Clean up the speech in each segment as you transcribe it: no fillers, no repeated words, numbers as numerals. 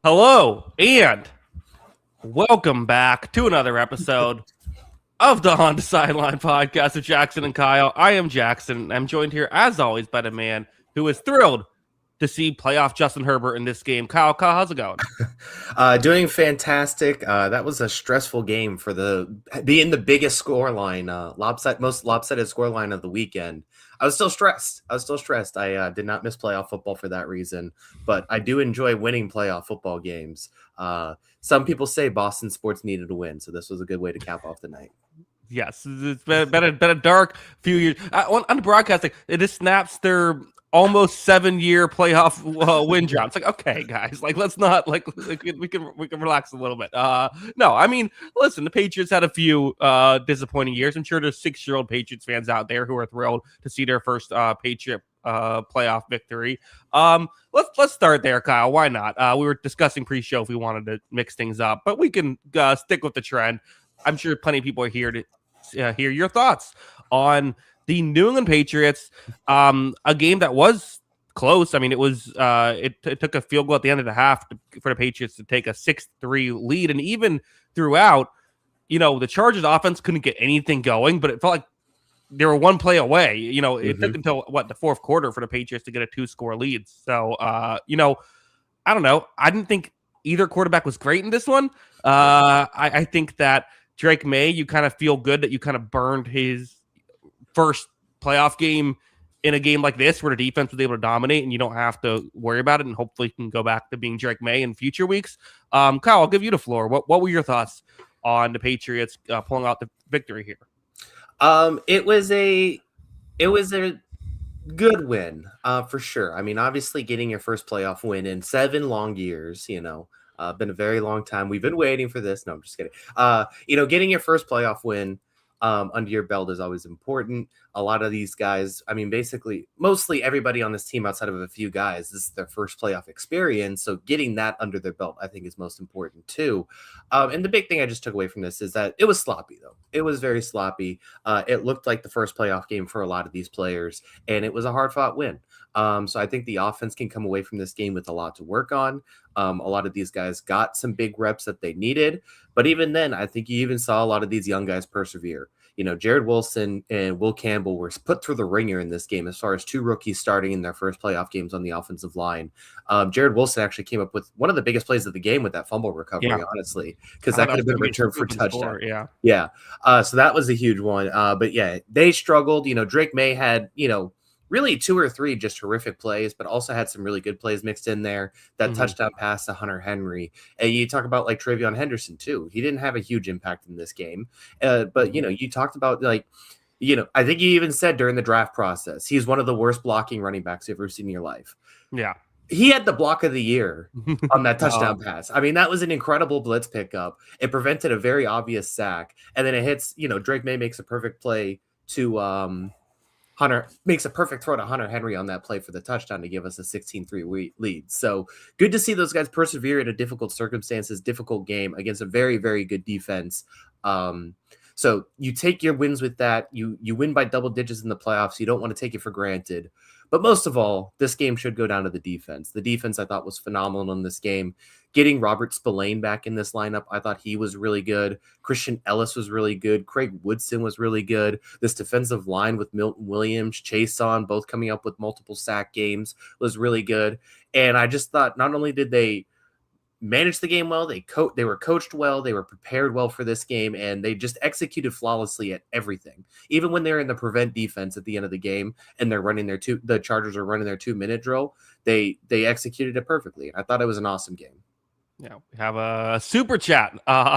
Hello and welcome back to another episode of the On the Sideline podcast with Jackson and Kyle. I am Jackson. I'm joined here, as always, by the man who is thrilled to see playoff Justin Herbert in this game. Kyle, how's it going? Doing fantastic. That was a stressful game for being the biggest scoreline, most lopsided scoreline of the weekend. I was still stressed. I did not miss playoff football for that reason, but I do enjoy winning playoff football games. Some people say Boston sports needed a win, so this was a good way to cap off the night. Yes, it's been a dark few years. On the broadcasting, it just snaps their almost 7-year playoff win drought. It's like, okay, guys, like let's not we can relax a little bit. No, I mean, listen, the Patriots had a few disappointing years. I'm sure there's 6-year-old Patriots fans out there who are thrilled to see their first Patriot playoff victory. Let's start there, Kyle. Why not? We were discussing pre-show if we wanted to mix things up, but we can stick with the trend. I'm sure plenty of people are here to hear your thoughts on the New England Patriots, a game that was close. I mean, it was it took a field goal at the end of the half for the Patriots to take a 6-3 lead, and even throughout, the Chargers offense couldn't get anything going, but it felt like they were one play away. It took until the fourth quarter for the Patriots to get a 2-score lead. So, I don't know. I didn't think either quarterback was great in this one. I think that Drake May, you kind of feel good that you kind of burned his first playoff game in a game like this where the defense was able to dominate and you don't have to worry about it, and hopefully can go back to being Drake May in future weeks. Kyle, I'll give you the floor. What were your thoughts on the Patriots pulling out the victory here? It was a good win, for sure. I mean, obviously getting your first playoff win in 7 long years, been a very long time. We've been waiting for this. No, I'm just kidding. Getting your first playoff win under your belt is always important. A lot of these guys, I mean, basically, mostly everybody on this team outside of a few guys, this is their first playoff experience. So getting that under their belt, I think, is most important too. And the big thing I just took away from this is that it was sloppy, though. It was very sloppy. It looked like the first playoff game for a lot of these players, and it was a hard-fought win. So I think the offense can come away from this game with a lot to work on. A lot of these guys got some big reps that they needed. But even then, I think you even saw a lot of these young guys persevere. Jared Wilson and Will Campbell were put through the ringer in this game as far as 2 rookies starting in their first playoff games on the offensive line. Jared Wilson actually came up with one of the biggest plays of the game with that fumble recovery, honestly, because that could have been returned for a touchdown. Yeah. So that was a huge one. But yeah, they struggled. Drake May had, really 2 or 3 just horrific plays, but also had some really good plays mixed in there. That touchdown pass to Hunter Henry. And you talk about like Travion Henderson too. He didn't have a huge impact in this game. But, you talked about I think you even said during the draft process, he's one of the worst blocking running backs you've ever seen in your life. Yeah. He had the block of the year on that touchdown pass. I mean, that was an incredible blitz pickup. It prevented a very obvious sack. And then it hits, Drake May makes a perfect play to Hunter makes a perfect throw to Hunter Henry on that play for the touchdown to give us a 16-3 lead. So good to see those guys persevere in a difficult circumstances, difficult game against a very, very good defense. So you take your wins with that. You win by double digits in the playoffs. You don't want to take it for granted. But most of all, this game should go down to the defense. The defense, I thought, was phenomenal in this game. Getting Robert Spillane back in this lineup, I thought he was really good. Christian Ellis was really good. Craig Woodson was really good. This defensive line with Milton Williams, Chason, both coming up with multiple sack games was really good. And I just thought not only did they managed the game well, they were coached well, they were prepared well for this game, and they just executed flawlessly at everything. Even when they're in the prevent defense at the end of the game and they're running the Chargers are running their 2-minute drill, they executed it perfectly. I thought it was an awesome game. Yeah, we have a super chat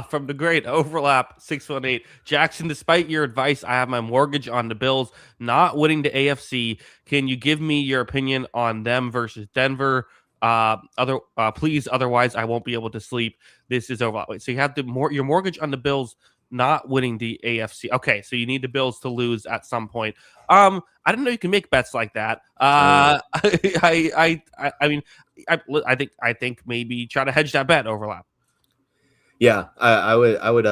from the great Overlap 618. Jackson, despite your advice, I have my mortgage on the Bills not winning the AFC. Can you give me your opinion on them versus Denver? Please, otherwise I won't be able to sleep. This is Overlap. Wait, so you have your mortgage on the Bills not winning the AFC. Okay, so you need the Bills to lose at some point. I didn't know you can make bets like that. I mean, I think maybe try to hedge that bet, Overlap. Yeah, I would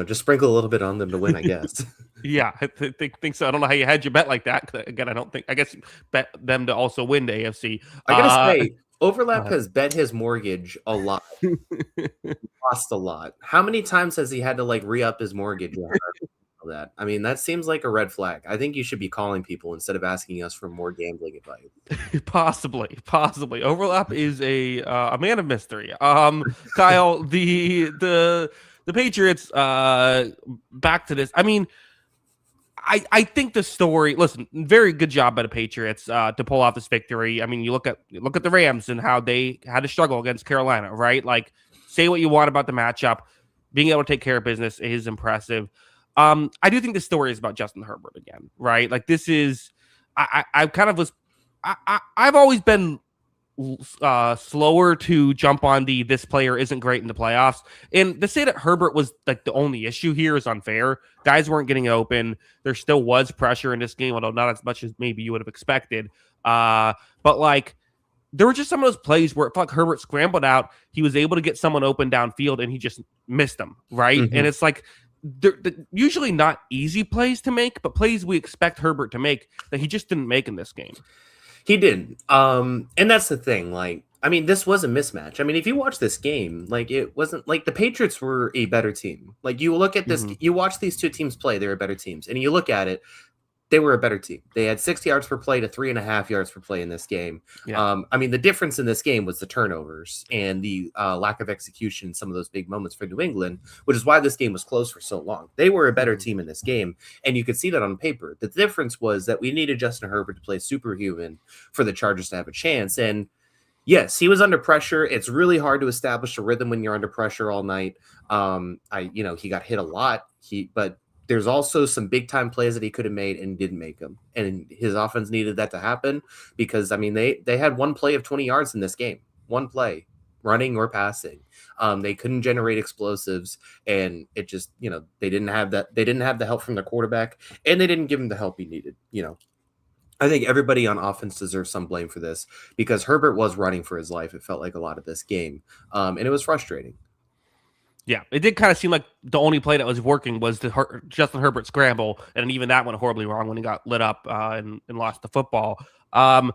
just sprinkle a little bit on them to win, I guess. Yeah, I think so. I don't know how you hedge your bet like that. Again, I guess bet them to also win the AFC. I gotta say, Overlap has bet his mortgage a lot, lost a lot. How many times has he had to like re-up his mortgage? That I mean, that seems like a red flag. I think you should be calling people instead of asking us for more gambling advice. Possibly. Overlap is a man of mystery. Kyle, the Patriots. Back to this. I mean, I think the story. Listen, very good job by the Patriots to pull off this victory. I mean, you look at the Rams and how they had to struggle against Carolina, right? Like, say what you want about the matchup, being able to take care of business is impressive. I do think the story is about Justin Herbert again, right? Like, this is. I kind of was. I've always been slower to jump on this player isn't great in the playoffs. And to say that Herbert was like the only issue here is unfair. Guys weren't getting open. There still was pressure in this game, although not as much as maybe you would have expected. But like there were just some of those plays where it felt like Herbert scrambled out. He was able to get someone open downfield and he just missed them. Right. Mm-hmm. And it's like they're usually not easy plays to make, but plays we expect Herbert to make that he just didn't make in this game. He didn't. And that's the thing. Like, I mean, this was a mismatch. I mean, if you watch this game, like it wasn't like the Patriots were a better team. Like you look at this, you watch these two teams play, they were better teams. And you look at it, they were a better team. They had 6 yards per play to 3.5 yards per play in this game. Yeah. I mean, the difference in this game was the turnovers and the lack of execution in some of those big moments for New England, which is why this game was close for so long. They were a better team in this game, and you could see that on paper. The difference was that we needed Justin Herbert to play superhuman for the Chargers to have a chance. And yes, he was under pressure. It's really hard to establish a rhythm when you're under pressure all night. He got hit a lot. But there's also some big time plays that he could have made and didn't make them. And his offense needed that to happen because, I mean, they had one play of 20 yards in this game, one play, running or passing. They couldn't generate explosives, and it just, they didn't have that. They didn't have the help from the quarterback, and they didn't give him the help he needed. I think everybody on offense deserves some blame for this because Herbert was running for his life. It felt like a lot of this game, and it was frustrating. Yeah, it did kind of seem like the only play that was working was the Justin Herbert scramble, and even that went horribly wrong when he got lit up and lost the football. I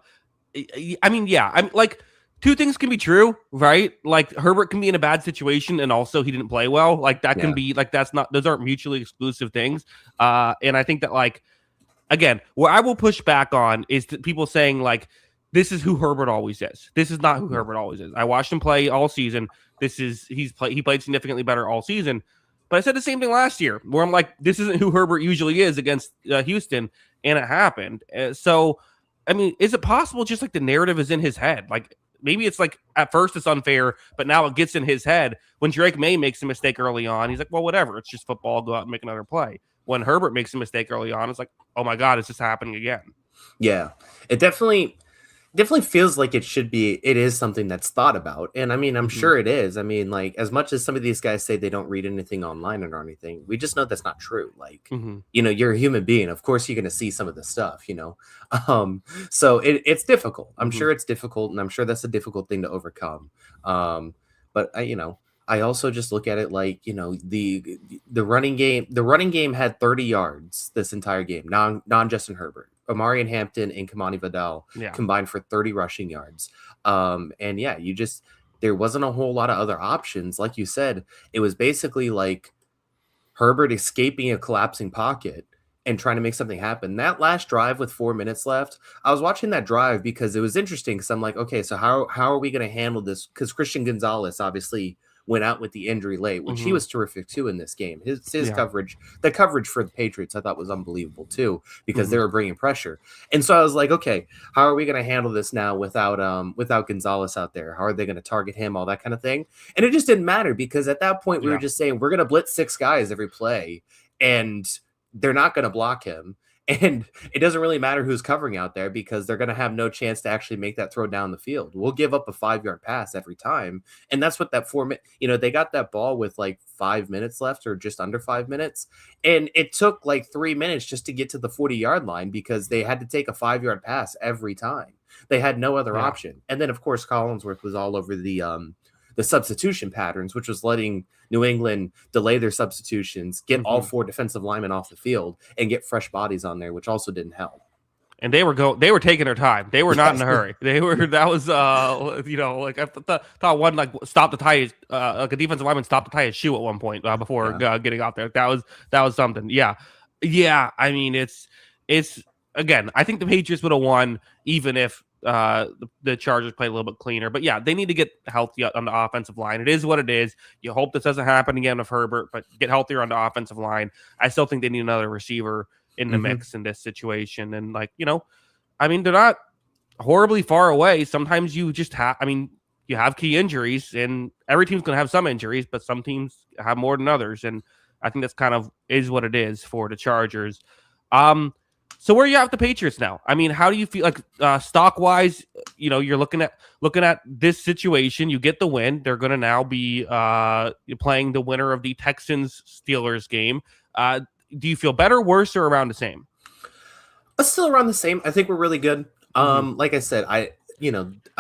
mean, like two things can be true, right? Like Herbert can be in a bad situation, and also he didn't play well. Like that can be like those aren't mutually exclusive things. And I think that like again, where I will push back on is people saying like this is who Herbert always is. This is not who Herbert always is. I watched him play all season. He played significantly better all season. But I said the same thing last year where I'm like, this isn't who Herbert usually is against Houston, and it happened. So, I mean, is it possible just like the narrative is in his head? Like maybe it's like at first it's unfair, but now it gets in his head. When Drake May makes a mistake early on, he's like, well, whatever. It's just football. Go out and make another play. When Herbert makes a mistake early on, it's like, oh my God, it's just happening again. Yeah, it definitely feels like it is something that's thought about. And I mean, I'm sure it is. I mean, like as much as some of these guys say they don't read anything online or anything, we just know that's not true. Like, you're a human being. Of course, you're going to see some of this stuff, so it's difficult. I'm sure it's difficult. And I'm sure that's a difficult thing to overcome. But I also just look at it like, the running game had 30 yards this entire game, non Justin Herbert. Omarion Hampton and Kamani Vidal combined for 30 rushing yards. There wasn't a whole lot of other options. Like you said, it was basically like Herbert escaping a collapsing pocket and trying to make something happen. That last drive with 4 minutes left, I was watching that drive because it was interesting because I'm like, okay, so how are we going to handle this? Because Christian Gonzalez obviously went out with the injury late, which he was terrific too in this game. His coverage, the coverage for the Patriots, I thought was unbelievable too because they were bringing pressure. And so I was like, okay, how are we going to handle this now without Gonzalez out there? How are they going to target him? All that kind of thing. And it just didn't matter because at that point we were just saying we're going to blitz 6 guys every play, and they're not going to block him. And it doesn't really matter who's covering out there because they're going to have no chance to actually make that throw down the field. We'll give up a 5-yard pass every time. And that's what that 4 minute, they got that ball with like 5 minutes left or just under 5 minutes. And it took like 3 minutes just to get to the 40-yard line because they had to take a 5-yard pass every time. They had no other option. And then, of course, Collinsworth was all over the substitution patterns, which was letting New England delay their substitutions, get all 4 defensive linemen off the field, and get fresh bodies on there, which also didn't help. and they were taking their time. They were not in a hurry. That was like I thought one like stopped to tie his like a defensive lineman stopped to tie his shoe at one point before getting out there. That was something. Yeah. I mean, it's again. I think the Patriots would have won even if the Chargers play a little bit cleaner. But yeah, they need to get healthy on the offensive line. It is what it is. You hope this doesn't happen again with Herbert, but get healthier on the offensive line. I still think they need another receiver in the mix in this situation. And I mean, they're not horribly far away. Sometimes you just you have key injuries, and every team's going to have some injuries, but some teams have more than others. And I think that's kind of is what it is for the Chargers. So where are you at with the Patriots now? I mean, how do you feel like stock wise? You're looking at this situation. You get the win. They're going to now be playing the winner of the Texans Steelers game. Do you feel better, worse, or around the same? Still around the same. I think we're really good. Like I said, I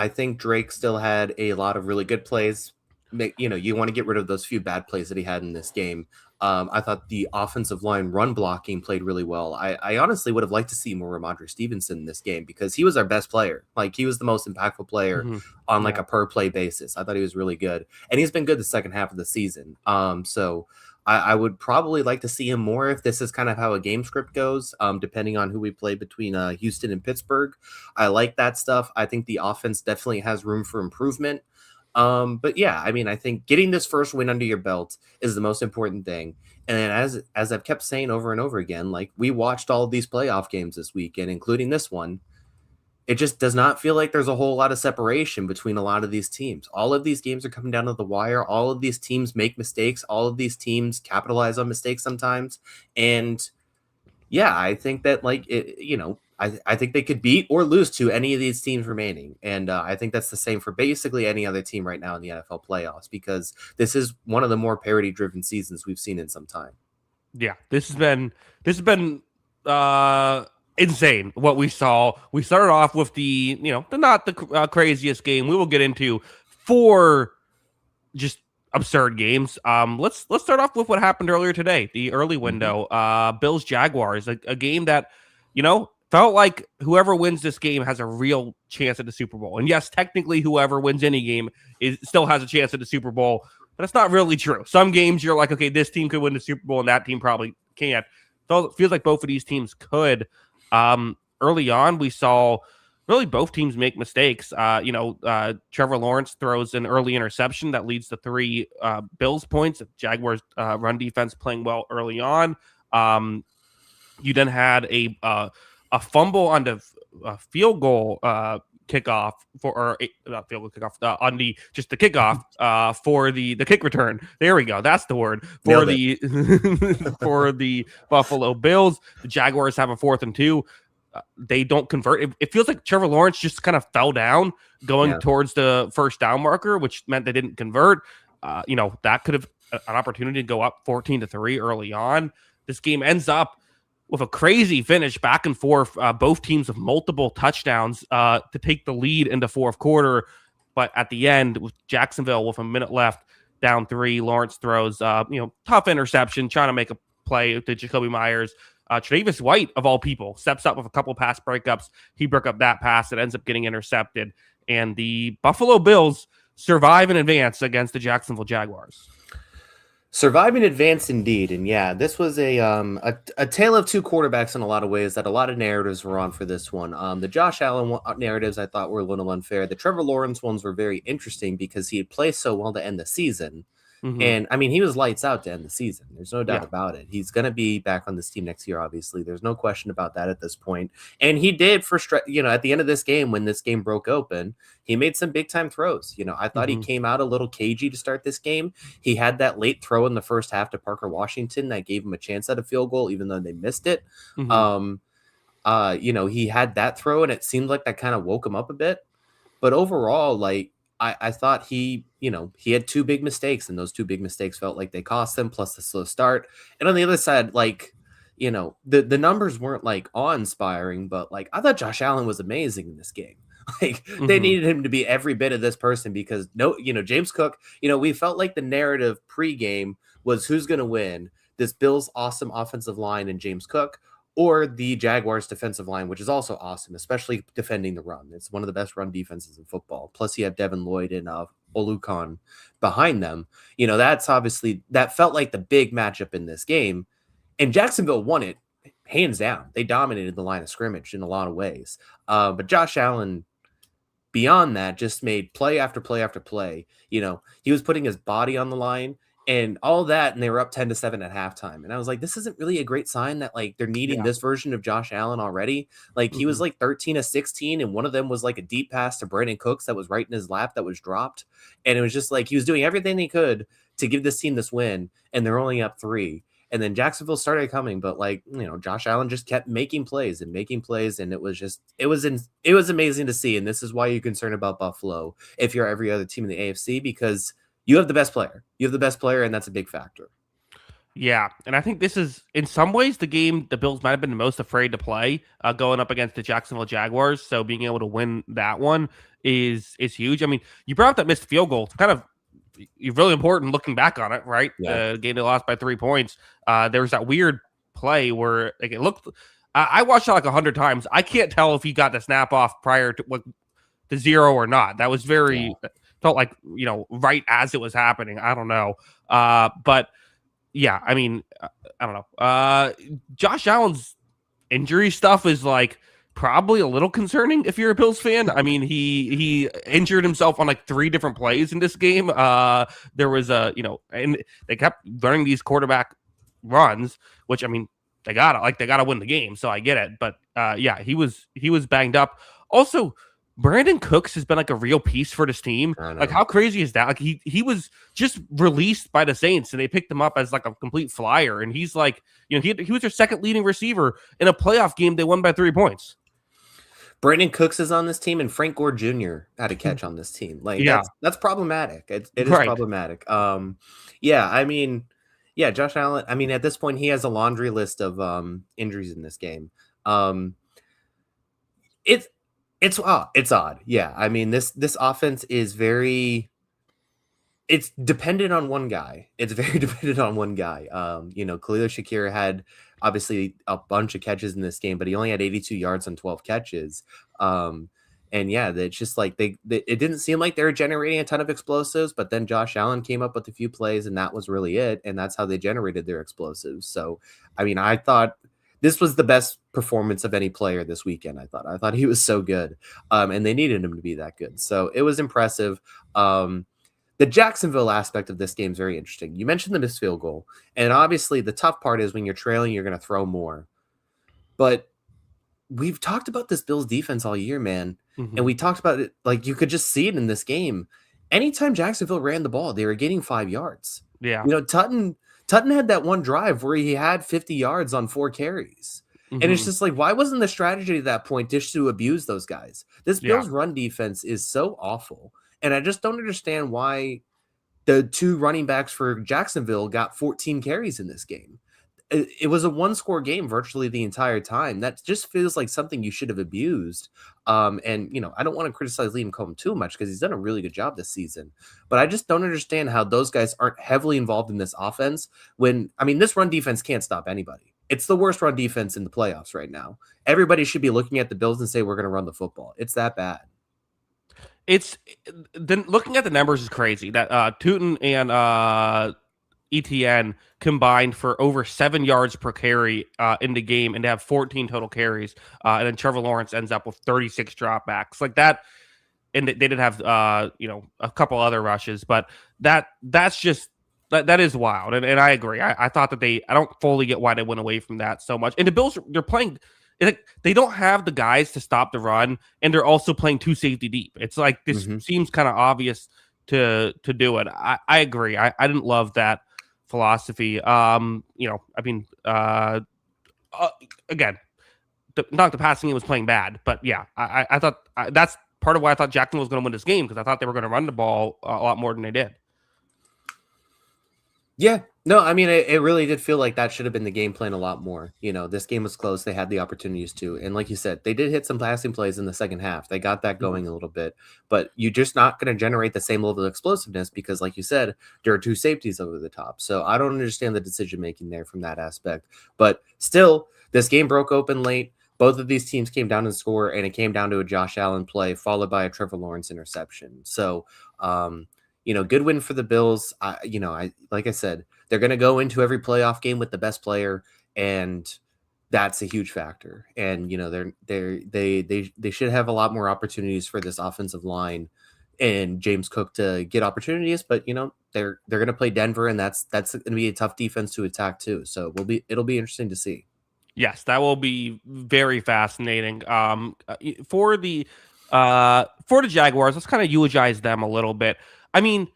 think Drake still had a lot of really good plays. You want to get rid of those few bad plays that he had in this game. I thought the offensive line run blocking played really well. I honestly would have liked to see more Ramondre Stevenson in this game because he was our best player. Like he was the most impactful player on like a per play basis. I thought he was really good, and he's been good the second half of the season. So I would probably like to see him more if this is kind of how a game script goes, depending on who we play between Houston and Pittsburgh. I like that stuff. I think the offense definitely has room for improvement. But yeah, I mean, I think getting this first win under your belt is the most important thing. And as I've kept saying over and over again, like we watched all of these playoff games this weekend, including this one. It just does not feel like there's a whole lot of separation between a lot of these teams. All of these games are coming down to the wire. All of these teams make mistakes. All of these teams capitalize on mistakes sometimes. And yeah, I think that I think they could beat or lose to any of these teams remaining. And I think that's the same for basically any other team right now in the NFL playoffs, because this is one of the more parity driven seasons we've seen in some time. Yeah, this has been insane what we saw. We started off with the not the craziest game we will get into, 4 just absurd games. Let's start off with what happened earlier today, the early window. Bills-Jaguars, a game that felt like whoever wins this game has a real chance at the Super Bowl. And yes, technically whoever wins any game still has a chance at the Super Bowl, but it's not really true. Some games you're like, okay, this team could win the Super Bowl and that team probably can't. So it feels like both of these teams could. Early on, we saw really both teams make mistakes. Trevor Lawrence throws an early interception that leads to 3 Bills points. Jaguars run defense playing well early on. You then had a fumble on the field goal kickoff on the kickoff for the kick return. There we go. That's the word for for the Buffalo Bills. The Jaguars have a 4th and 2. They don't convert. It feels like Trevor Lawrence just kind of fell down going towards the first down marker, which meant they didn't convert. That could have an opportunity to go up 14-3 early on. This game ends up with a crazy finish, back and forth, both teams with multiple touchdowns to take the lead in the fourth quarter. But at the end, with Jacksonville with a minute left, down 3, Lawrence throws, tough interception, trying to make a play to Jacoby Myers. Tre'Davious White, of all people, steps up with a couple pass breakups. He broke up that pass. It ends up getting intercepted. And the Buffalo Bills survive and advance against the Jacksonville Jaguars. Survive and advance indeed. And yeah, this was a tale of 2 quarterbacks in a lot of ways that a lot of narratives were on for this one. The Josh Allen narratives I thought were a little unfair. The Trevor Lawrence ones were very interesting because he had played so well to end the season. And I mean, he was lights out to end the season. There's no doubt about it. He's going to be back on this team next year, obviously. There's no question about that at this point. And he did at the end of this game, when this game broke open, he made some big time throws. I thought he came out a little cagey to start this game. He had that late throw in the first half to Parker Washington that gave him a chance at a field goal, even though they missed it. He had that throw, and it seemed like that kind of woke him up a bit. But overall, I thought he had 2 big mistakes, and those 2 big mistakes felt like they cost him, plus the slow start. And on the other side, the numbers weren't awe-inspiring, but I thought Josh Allen was amazing in this game. They needed him to be every bit of this person because James Cook, we felt like the narrative pregame was who's going to win, this Bills awesome offensive line and James Cook, or the Jaguars defensive line, which is also awesome, especially defending the run. It's one of the best run defenses in football. Plus you have Devin Lloyd and Olucon behind them. That's obviously, that felt like the big matchup in this game, and Jacksonville won it hands down. They dominated the line of scrimmage in a lot of ways. But Josh Allen, beyond that, just made play after play after play. He was putting his body on the line and all that, and they were up 10-7 at halftime. And I was like, this isn't really a great sign that like they're needing this version of Josh Allen already. Like he was like 13-16, and one of them was like a deep pass to Brandon Cooks that was right in his lap that was dropped. And it was just like he was doing everything he could to give this team this win, and they're only up 3. And then Jacksonville started coming, but Josh Allen just kept making plays, and it was amazing to see. And this is why you're concerned about Buffalo if you're every other team in the AFC, because you have the best player. And that's a big factor. Yeah, and I think this is, in some ways, the game the Bills might have been the most afraid to play going up against the Jacksonville Jaguars. So being able to win that one is huge. I mean, you brought up that missed field goal. It's kind of really important looking back on it, right? Yeah. The game they lost by 3 points. There was that weird play where it looked. I watched it like 100 times. I can't tell if he got the snap off prior to the 0 or not. That was felt like right as it was happening. I don't know, but yeah, I mean, I don't know. Josh Allen's injury stuff is like probably a little concerning if you're a Bills fan. I mean, he injured himself on like 3 different plays in this game. There was and they kept running these quarterback runs, which I mean, they gotta win the game. So I get it, but yeah, he was banged up. Also, Brandon Cooks has been like a real piece for this team. Like, how crazy is that? Like he was just released by the Saints and they picked him up as like a complete flyer. And he's like, he was their second leading receiver in a playoff game. They won by 3 points. Brandon Cooks is on this team, and Frank Gore Jr. had a catch on this team. Like, that's problematic. It is problematic. I mean, Josh Allen, I mean, at this point, he has a laundry list of injuries in this game. It's odd. Yeah. I mean, this offense is it's dependent on one guy. It's very dependent on one guy. Khalil Shakir had obviously a bunch of catches in this game, but he only had 82 yards on 12 catches. It's just like it didn't seem like they were generating a ton of explosives, but then Josh Allen came up with a few plays, and that was really it. And that's how they generated their explosives. So, I mean, I thought this was the best performance of any player this weekend. I thought he was so good. And they needed him to be that good. So it was impressive. The Jacksonville aspect of this game is very interesting. You mentioned the missed field goal, and obviously the tough part is when you're trailing, you're going to throw more. But we've talked about this Bills defense all year, man. Mm-hmm. And we talked about it, like you could just see it in this game. Anytime Jacksonville ran the ball, they were getting 5 yards. Yeah. Tutton had that one drive where he had 50 yards on 4 carries. Mm-hmm. And it's just like, why wasn't the strategy at that point just to abuse those guys? This Bills run defense is so awful. And I just don't understand why the 2 running backs for Jacksonville got 14 carries in this game. It was a 1-score game virtually the entire time. That just feels like something you should have abused. I don't want to criticize Liam Cohen too much because he's done a really good job this season. But I just don't understand how those guys aren't heavily involved in this offense this run defense can't stop anybody. It's the worst run defense in the playoffs right now. Everybody should be looking at the Bills and say, we're going to run the football. It's that bad. It's then looking at the numbers is crazy that Tootin and ETN combined for over 7 yards per carry in the game, and they have 14 total carries. And then Trevor Lawrence ends up with 36 dropbacks like that. And they did have a couple other rushes, but that's just that is wild. And I agree. I thought that I don't fully get why they went away from that so much. And the Bills, they're playing. They don't have the guys to stop the run, and they're also playing 2 safety deep. It's like this seems kind of obvious to do it. I agree. I didn't love that philosophy. Again, not the passing game was playing bad, but yeah, I thought that's part of why I thought Jacksonville was going to win this game, because I thought they were going to run the ball a lot more than they did. Yeah. No, I mean, it really did feel like that should have been the game plan a lot more. This game was close. They had the opportunities to. And like you said, they did hit some passing plays in the second half. They got that Mhm. going a little bit, but you're just not going to generate the same level of explosiveness because, like you said, there are two safeties over the top. So I don't understand the decision making there from that aspect. But still, this game broke open late. Both of these teams came down and score, and it came down to a Josh Allen play followed by a Trevor Lawrence interception. So, good win for the Bills. I like I said, they're going to go into every playoff game with the best player, and that's a huge factor. And they should have a lot more opportunities for this offensive line and James Cook to get opportunities. But they're going to play Denver, and that's going to be a tough defense to attack too. So it'll be interesting to see. Yes, that will be very fascinating. For the Jaguars, let's kind of eulogize them a little bit. I mean,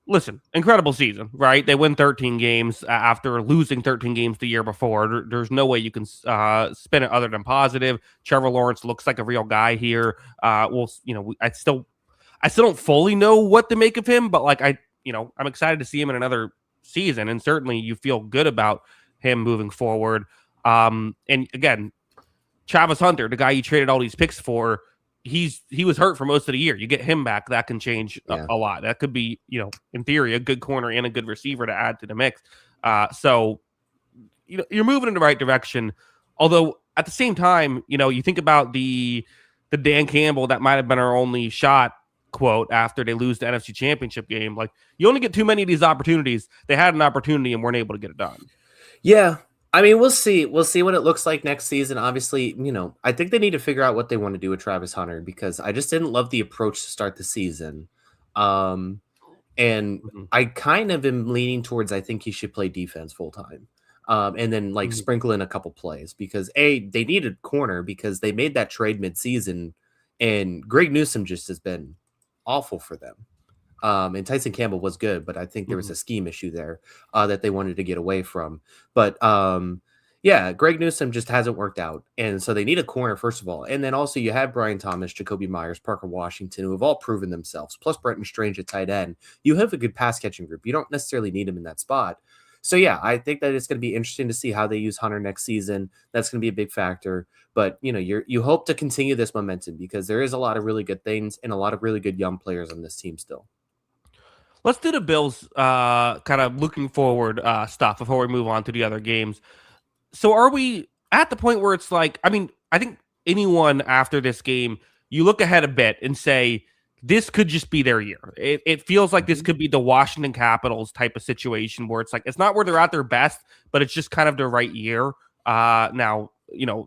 listen, incredible season, right? They win 13 games after losing 13 games the year before. There's no way you can spin it other than positive. Trevor Lawrence looks like a real guy here. I still don't fully know what to make of him, but I'm excited to see him in another season, and certainly you feel good about him moving forward. And again, Travis Hunter, the guy you traded all these picks for, he was hurt for most of the year. You get him back, that can change a lot. That could be, in theory, a good corner and a good receiver to add to the mix. So you're moving in the right direction. Although at the same time, you think about the Dan Campbell that might have been our only shot quote after they lose the NFC Championship game. Like, you only get too many of these opportunities. They had an opportunity and weren't able to get it done. Yeah. I mean, we'll see. We'll see what it looks like next season. Obviously, I think they need to figure out what they want to do with Travis Hunter because I just didn't love the approach to start the season. And I kind of am leaning towards I think he should play defense full time. And then sprinkle in a couple plays because they needed corner because they made that trade midseason, and Greg Newsome just has been awful for them. And Tyson Campbell was good, but I think there was a scheme issue there that they wanted to get away from. But yeah, Greg Newsome just hasn't worked out. And so they need a corner, first of all. And then also you have Brian Thomas, Jacoby Myers, Parker Washington, who have all proven themselves, plus Brenton Strange at tight end. You have a good pass catching group. You don't necessarily need him in that spot. So yeah, I think that it's going to be interesting to see how they use Hunter next season. That's going to be a big factor. But you hope to continue this momentum because there is a lot of really good things and a lot of really good young players on this team still. Let's do the Bills kind of looking forward stuff before we move on to the other games. So are we at the point where it's like, I mean, I think anyone after this game, you look ahead a bit and say, this could just be their year. It feels like this could be the Washington Capitals type of situation where it's like, it's not where they're at their best, but it's just kind of the right year. Now,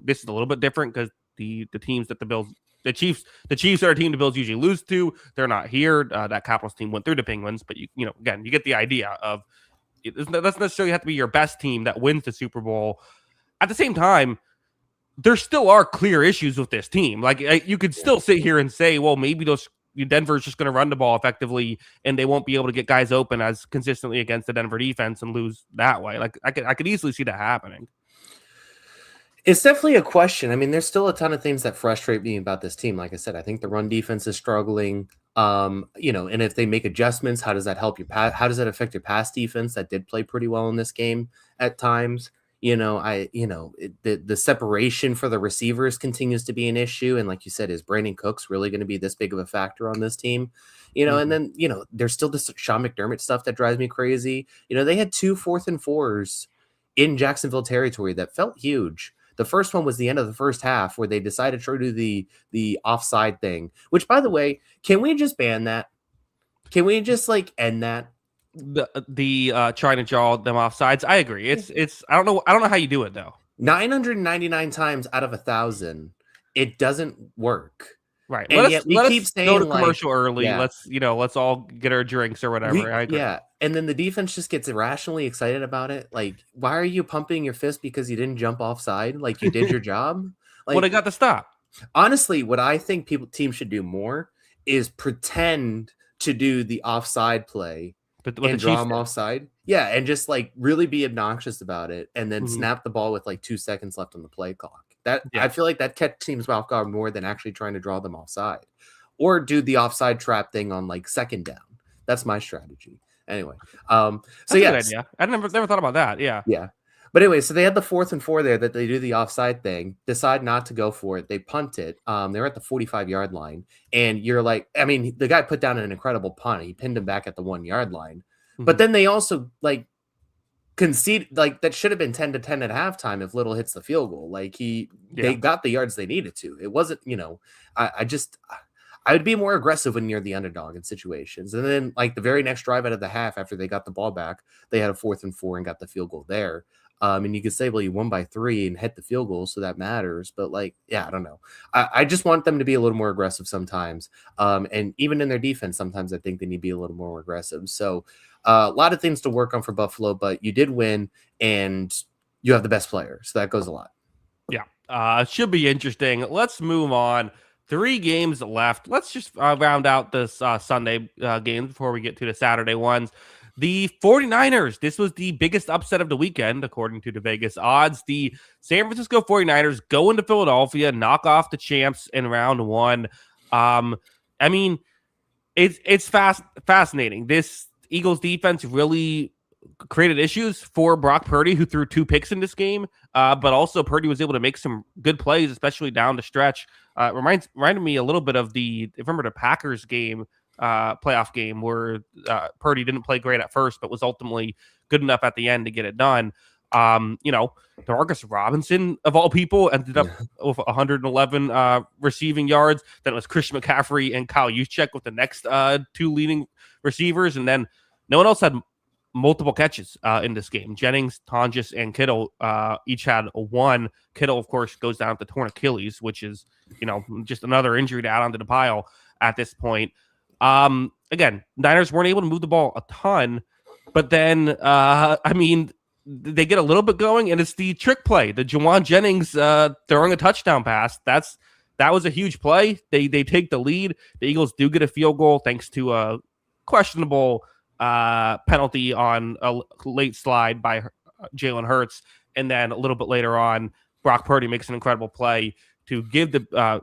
this is a little bit different because the teams that the Chiefs are a team the Bills usually lose to. They're not here. That Capitals team went through the Penguins, but again, you get the idea of it doesn't necessarily have to be your best team that wins the Super Bowl. At the same time, there still are clear issues with this team. Like, you could still sit here and say, well, maybe Denver's just going to run the ball effectively and they won't be able to get guys open as consistently against the Denver defense and lose that way. Like, I could easily see that happening. It's definitely a question. I mean, there's still a ton of things that frustrate me about this team. Like I said, I think the run defense is struggling. And if they make adjustments, how does that help your how does that affect your pass defense that did play pretty well in this game at times? The separation for the receivers continues to be an issue. And like you said, is Brandon Cooks really going to be this big of a factor on this team? And then, there's still this Sean McDermott stuff that drives me crazy. They had 2 4th and 4s in Jacksonville territory that felt huge. The first one was the end of the first half where they decided to do the offside thing, which, by the way, can we just ban that? Can we just end that? The trying to draw them off sides. I agree. It's I don't know how you do it though. 999 times out of 1,000, it doesn't work. Right. And yet we keep saying go to commercial early. Yeah. Let's all get our drinks or whatever. I agree. Yeah. And then the defense just gets irrationally excited about it. Like, why are you pumping your fist because you didn't jump offside? Like, you did your job. Like, well, they got the stop. Honestly, what I think teams should do more is pretend to do the offside play and draw them offside. Yeah, and just really be obnoxious about it, and then snap the ball with 2 seconds left on the play clock. I feel like that kept teams off guard more than actually trying to draw them offside, or do the offside trap thing on second down. That's my strategy. Anyway, That's so a good yes, idea. I never thought about that. Yeah. yeah. But anyway, so they had the 4th and 4 there that they do the offside thing, decide not to go for it. They punt it. They're at the 45-yard line. And you're like, I mean, the guy put down an incredible punt. He pinned him back at the 1-yard line. But then they also like concede, like that should have been 10-10 at halftime if Little hits the field goal. Like they got the yards they needed to. It wasn't, I would be more aggressive when you're the underdog in situations. And then like the very next drive out of the half after they got the ball back, they had a 4th and 4 and got the field goal there. And you could say, well, you won by 3 and hit the field goal, so that matters. But like, yeah, I don't know. I just want them to be a little more aggressive sometimes. And even in their defense, sometimes I think they need to be a little more aggressive. So a lot of things to work on for Buffalo, but you did win and you have the best player. So that goes a lot. Yeah. Should be interesting. Let's move on. 3 games left. Let's just round out this Sunday games before we get to the Saturday ones. The 49ers, this was the biggest upset of the weekend, according to the Vegas odds. The San Francisco 49ers go into Philadelphia, knock off the champs in round 1. I mean, it's fascinating. This Eagles defense really created issues for Brock Purdy, who threw 2 picks in this game. But also Purdy was able to make some good plays, especially down the stretch. Reminded me a little bit of remember the Packers game, playoff game where Purdy didn't play great at first, but was ultimately good enough at the end to get it done. Demarcus Robinson, of all people, ended up with 111 receiving yards. Then it was Christian McCaffrey and Kyle Juszczyk with the next 2 leading receivers. And then no one else had multiple catches in this game. Jennings, Tonjes, and Kittle each had 1. Kittle, of course, goes down to torn Achilles, which is, just another injury to add onto the pile at this point. Again, Niners weren't able to move the ball a ton, but then, they get a little bit going, and it's the trick play, the Juwan Jennings throwing a touchdown pass. That was a huge play. They take the lead. The Eagles do get a field goal thanks to a questionable penalty on a late slide by Jalen Hurts. And then a little bit later on, Brock Purdy makes an incredible play to give the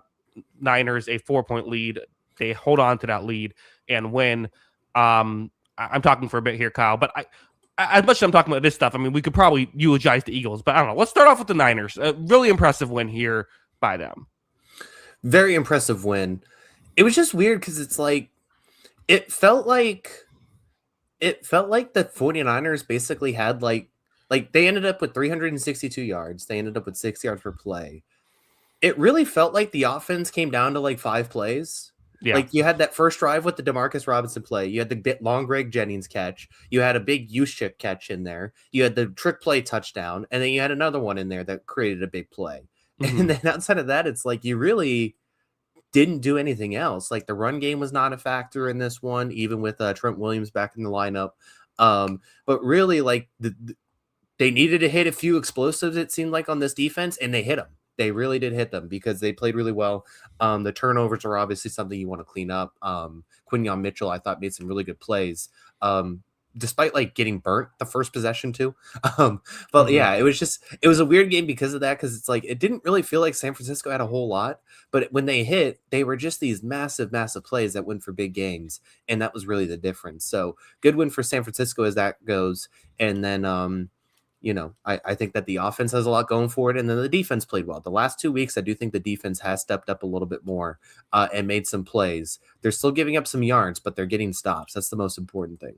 Niners a 4-point lead. They hold on to that lead and win. I'm talking for a bit here, Kyle, but as much as I'm talking about this stuff, I mean, we could probably eulogize the Eagles, but I don't know. Let's start off with the Niners. A really impressive win here by them. Very impressive win. It was just weird because it's like, it felt like the 49ers basically had like they ended up with 362 yards. They ended up with 6 yards per play. It really felt like the offense came down to like 5 plays. Yeah. Like you had that first drive with the DeMarcus Robinson play. You had the long Greg Jennings catch. You had a big Juszczyk catch in there. You had the trick play touchdown. And then you had another one in there that created a big play. Mm-hmm. And then outside of that, it's like you really didn't do anything else. Like the run game was not a factor in this one, even with Trent Williams back in the lineup. But really, like they needed to hit a few explosives, it seemed like, on this defense, and they hit them. They really did hit them because they played really well. The turnovers are obviously something you want to clean up. Quinyon Mitchell, I thought, made some really good plays. Despite like getting burnt the first possession too. But yeah, it was a weird game because of that. Cause it's like, it didn't really feel like San Francisco had a whole lot, but when they hit, they were just these massive, massive plays that went for big games. And that was really the difference. So good win for San Francisco as that goes. And then, I think that the offense has a lot going for it. And then the defense played well. The last 2 weeks, I do think the defense has stepped up a little bit more and made some plays. They're still giving up some yards, but they're getting stops. That's the most important thing.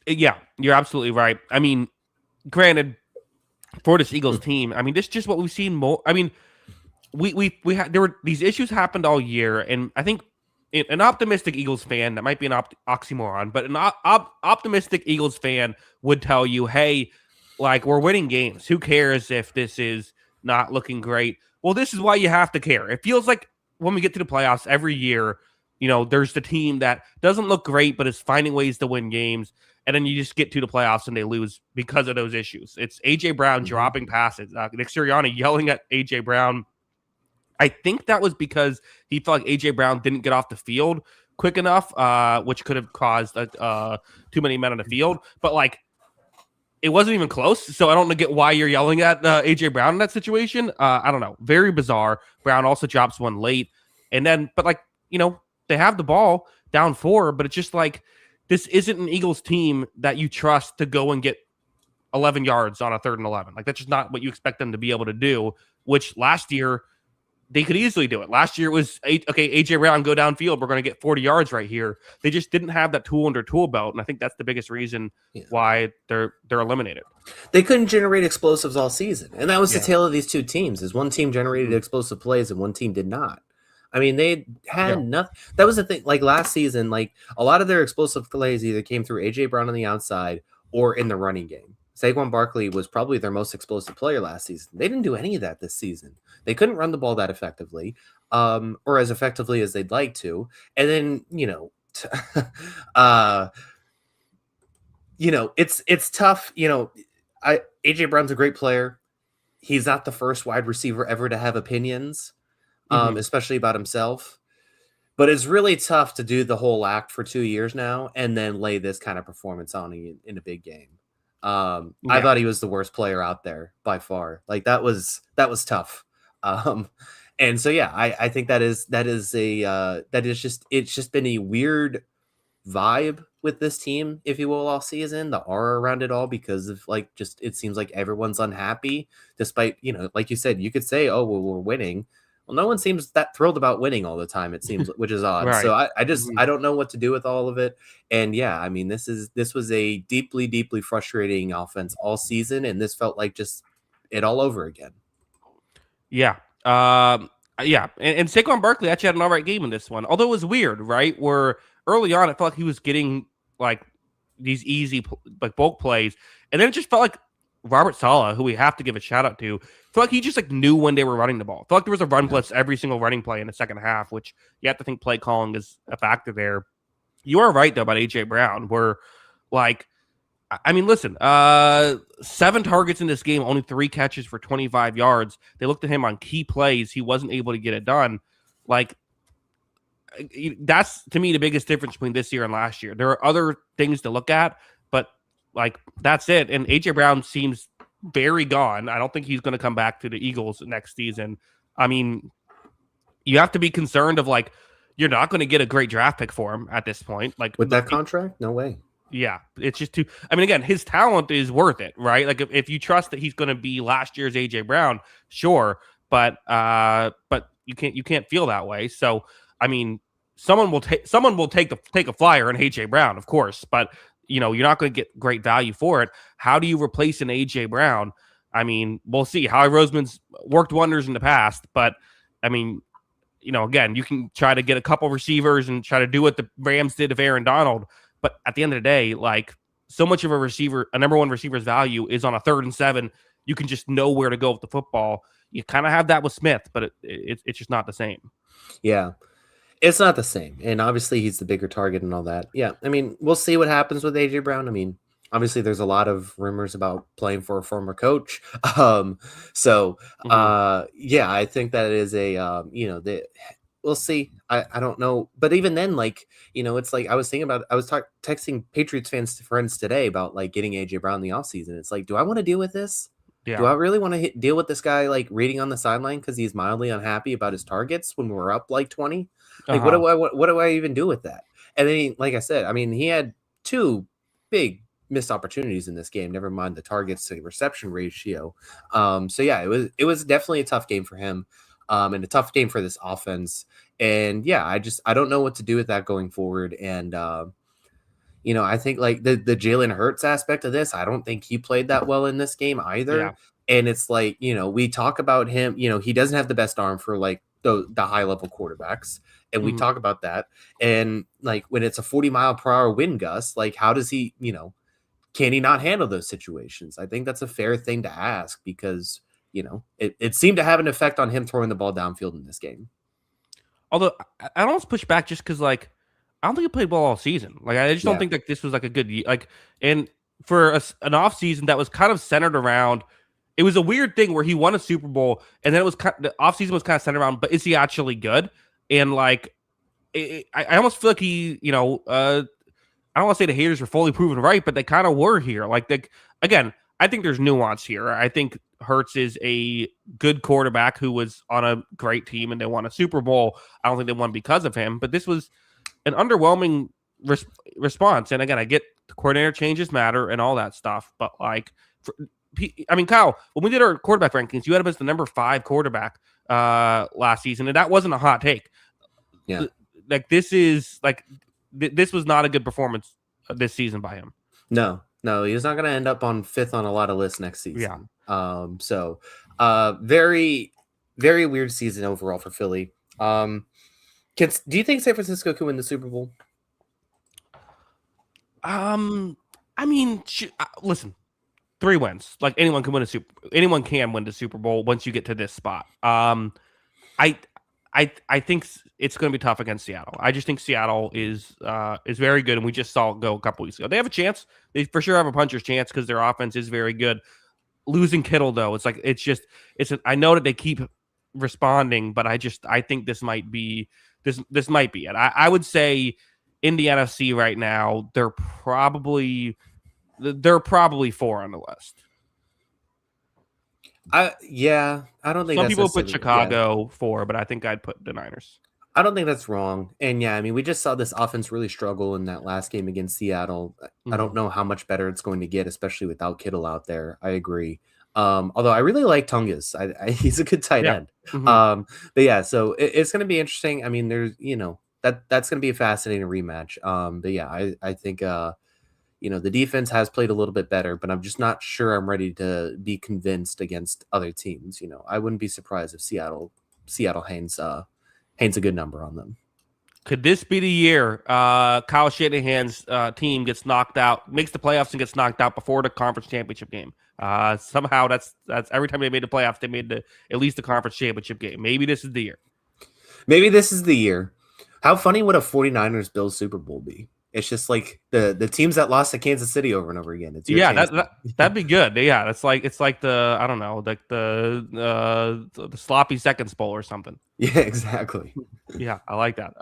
Yeah, you're absolutely right. I mean, granted, for this Eagles team, I mean, this is just what we've seen more. I mean, we had, there were these issues happened all year, and I think an optimistic Eagles fan, that might be an oxymoron, but an optimistic Eagles fan would tell you, hey, like, we're winning games. Who cares if this is not looking great? Well, this is why you have to care. It feels like when we get to the playoffs every year, there's the team that doesn't look great, but is finding ways to win games. And then you just get to the playoffs and they lose because of those issues. It's A.J. Brown dropping passes. Nick Sirianni yelling at A.J. Brown. I think that was because he felt like A.J. Brown didn't get off the field quick enough, which could have caused too many men on the field. But, like, it wasn't even close. So I don't get why you're yelling at A.J. Brown in that situation. I don't know. Very bizarre. Brown also drops one late. And then, but, like, they have the ball down 4, but it's just like, this isn't an Eagles team that you trust to go and get 11 yards on a 3rd and 11. Like, that's just not what you expect them to be able to do, which last year they could easily do it. Last year it was, okay, AJ Brown, go downfield. We're going to get 40 yards right here. They just didn't have that tool in their tool belt, and I think that's the biggest reason why they're eliminated. They couldn't generate explosives all season, and that was the tale of these two teams. Is one team generated explosive plays and one team did not. I mean, they had nothing. That was the thing. Like last season, like a lot of their explosive plays either came through AJ Brown on the outside or in the running game. Saquon Barkley was probably their most explosive player last season. They didn't do any of that this season. They couldn't run the ball that effectively, or as effectively as they'd like to. And then, it's tough. AJ Brown's a great player. He's not the first wide receiver ever to have opinions, especially about himself. But it's really tough to do the whole act for 2 years now and then lay this kind of performance on in a big game. I thought he was the worst player out there by far. Like that was tough. And so, I think it's just been a weird vibe with this team, if you will, all season, the aura around it all, because of it seems like everyone's unhappy despite, like you said, you could say, oh, well, we're winning. Well, no one seems that thrilled about winning all the time, it seems, which is odd. Right. So I don't know what to do with all of it. And I mean, this was a deeply, deeply frustrating offense all season. And this felt like just it all over again. Yeah. And Saquon Barkley actually had an all right game in this one, although it was weird, right? Where early on, it felt like he was getting like these easy bulk plays. And then it just felt like Robert Saleh, who we have to give a shout out to, felt like he just knew when they were running the ball. Felt like there was a run blitz every single running play in the second half, which you have to think play calling is a factor there. You are right though about AJ Brown, where listen, 7 targets in this game, only 3 catches for 25 yards. They looked at him on key plays. He wasn't able to get it done. That's to me the biggest difference between this year and last year. There are other things to look at, but that's it. And AJ Brown seems very gone. I don't think he's going to come back to the Eagles next season. I mean, you have to be concerned of you're not going to get a great draft pick for him at this point. With that contract, no way. Yeah, it's just too. I mean, again, his talent is worth it, right? If you trust that he's going to be last year's AJ Brown, sure, but you can't feel that way. So, I mean, someone will take a flyer on AJ Brown, of course, but you're not going to get great value for it. How do you replace an AJ Brown? I mean, we'll see. Howie Roseman's worked wonders in the past, but I mean, again, you can try to get a couple receivers and try to do what the Rams did of Aaron Donald. But at the end of the day, so much of a number one receiver's value is on a 3rd and 7. You can just know where to go with the football. You kind of have that with Smith, but it's just not the same. Yeah, it's not the same. And obviously he's the bigger target and all that. Yeah, I mean, we'll see what happens with AJ Brown. I mean, obviously there's a lot of rumors about playing for a former coach. I think that is we'll see. I don't know. But even then, it's I was thinking about, texting Patriots friends today about getting AJ Brown in the offseason. It's do I want to deal with this? Yeah. Do I really want to deal with this guy reading on the sideline because he's mildly unhappy about his targets when we're up 20? What do I even do with that? And then, like I said, I mean, he had 2 big missed opportunities in this game. Never mind the targets to reception ratio. It was definitely a tough game for him. And a tough game for this offense. And I don't know what to do with that going forward. And, I think the Jalen Hurts aspect of this, I don't think he played that well in this game either. Yeah. And it's we talk about him, he doesn't have the best arm for the high level quarterbacks. And we talk about that. And when it's a 40-mile-per-hour wind gust, how does he, can he not handle those situations? I think that's a fair thing to ask because, it seemed to have an effect on him throwing the ball downfield in this game. Although I almost push back just because, I don't think he played well all season. I just don't think this was a good and for an off season that was kind of centered around. It was a weird thing where he won a Super Bowl and then the off season was kind of centered around. But is he actually good? And I almost feel like he, I don't want to say the haters were fully proven right, but they kind of were here. Again, I think there's nuance here. I think Hurts is a good quarterback who was on a great team and they won a Super Bowl. I don't think they won because of him, but this was an underwhelming response. And again, I get the coordinator changes matter and all that stuff, but like, Kyle, when we did our quarterback rankings, you had him as the number 5 quarterback last season, and that wasn't a hot take. Yeah, like this is like this was not a good performance this season by him. No, he's not going to end up on 5th on a lot of lists next season. Yeah. Very, very weird season overall for Philly. Do you think San Francisco can win the Super Bowl? Listen, 3 wins. Like anyone can win the Super Bowl once you get to this spot. I think it's going to be tough against Seattle. I just think Seattle is very good, and we just saw it go a couple weeks ago. They have a chance. They for sure have a puncher's chance because their offense is very good. Losing Kittle though, I know that they keep responding, but I think this might be it. I would say in the NFC right now, they're probably 4 on the list. I don't think some people put Chicago 4, but I think I'd put the Niners. I don't think that's wrong. And yeah, I mean, we just saw this offense really struggle in that last game against Seattle. I don't know how much better it's going to get, especially without Kittle out there. I agree. Although I really like Tungus. He's a good tight end. But yeah, so it's going to be interesting. I mean, there's, that's going to be a fascinating rematch. But yeah, I think, the defense has played a little bit better, but I'm just not sure I'm ready to be convinced against other teams. I wouldn't be surprised if Seattle hangs a good number on them. Could this be the year Kyle Shanahan's team gets knocked out, makes the playoffs and gets knocked out before the conference championship game? Somehow that's every time they made the playoffs, they made at least the conference championship game. Maybe this is the year. Maybe this is the year. How funny would a 49ers Bills Super Bowl be? It's just like the teams that lost to Kansas City over and over again. It's that'd be good. Yeah, it's like the I don't know, like the sloppy seconds bowl or something. Yeah, exactly. Yeah, I like that.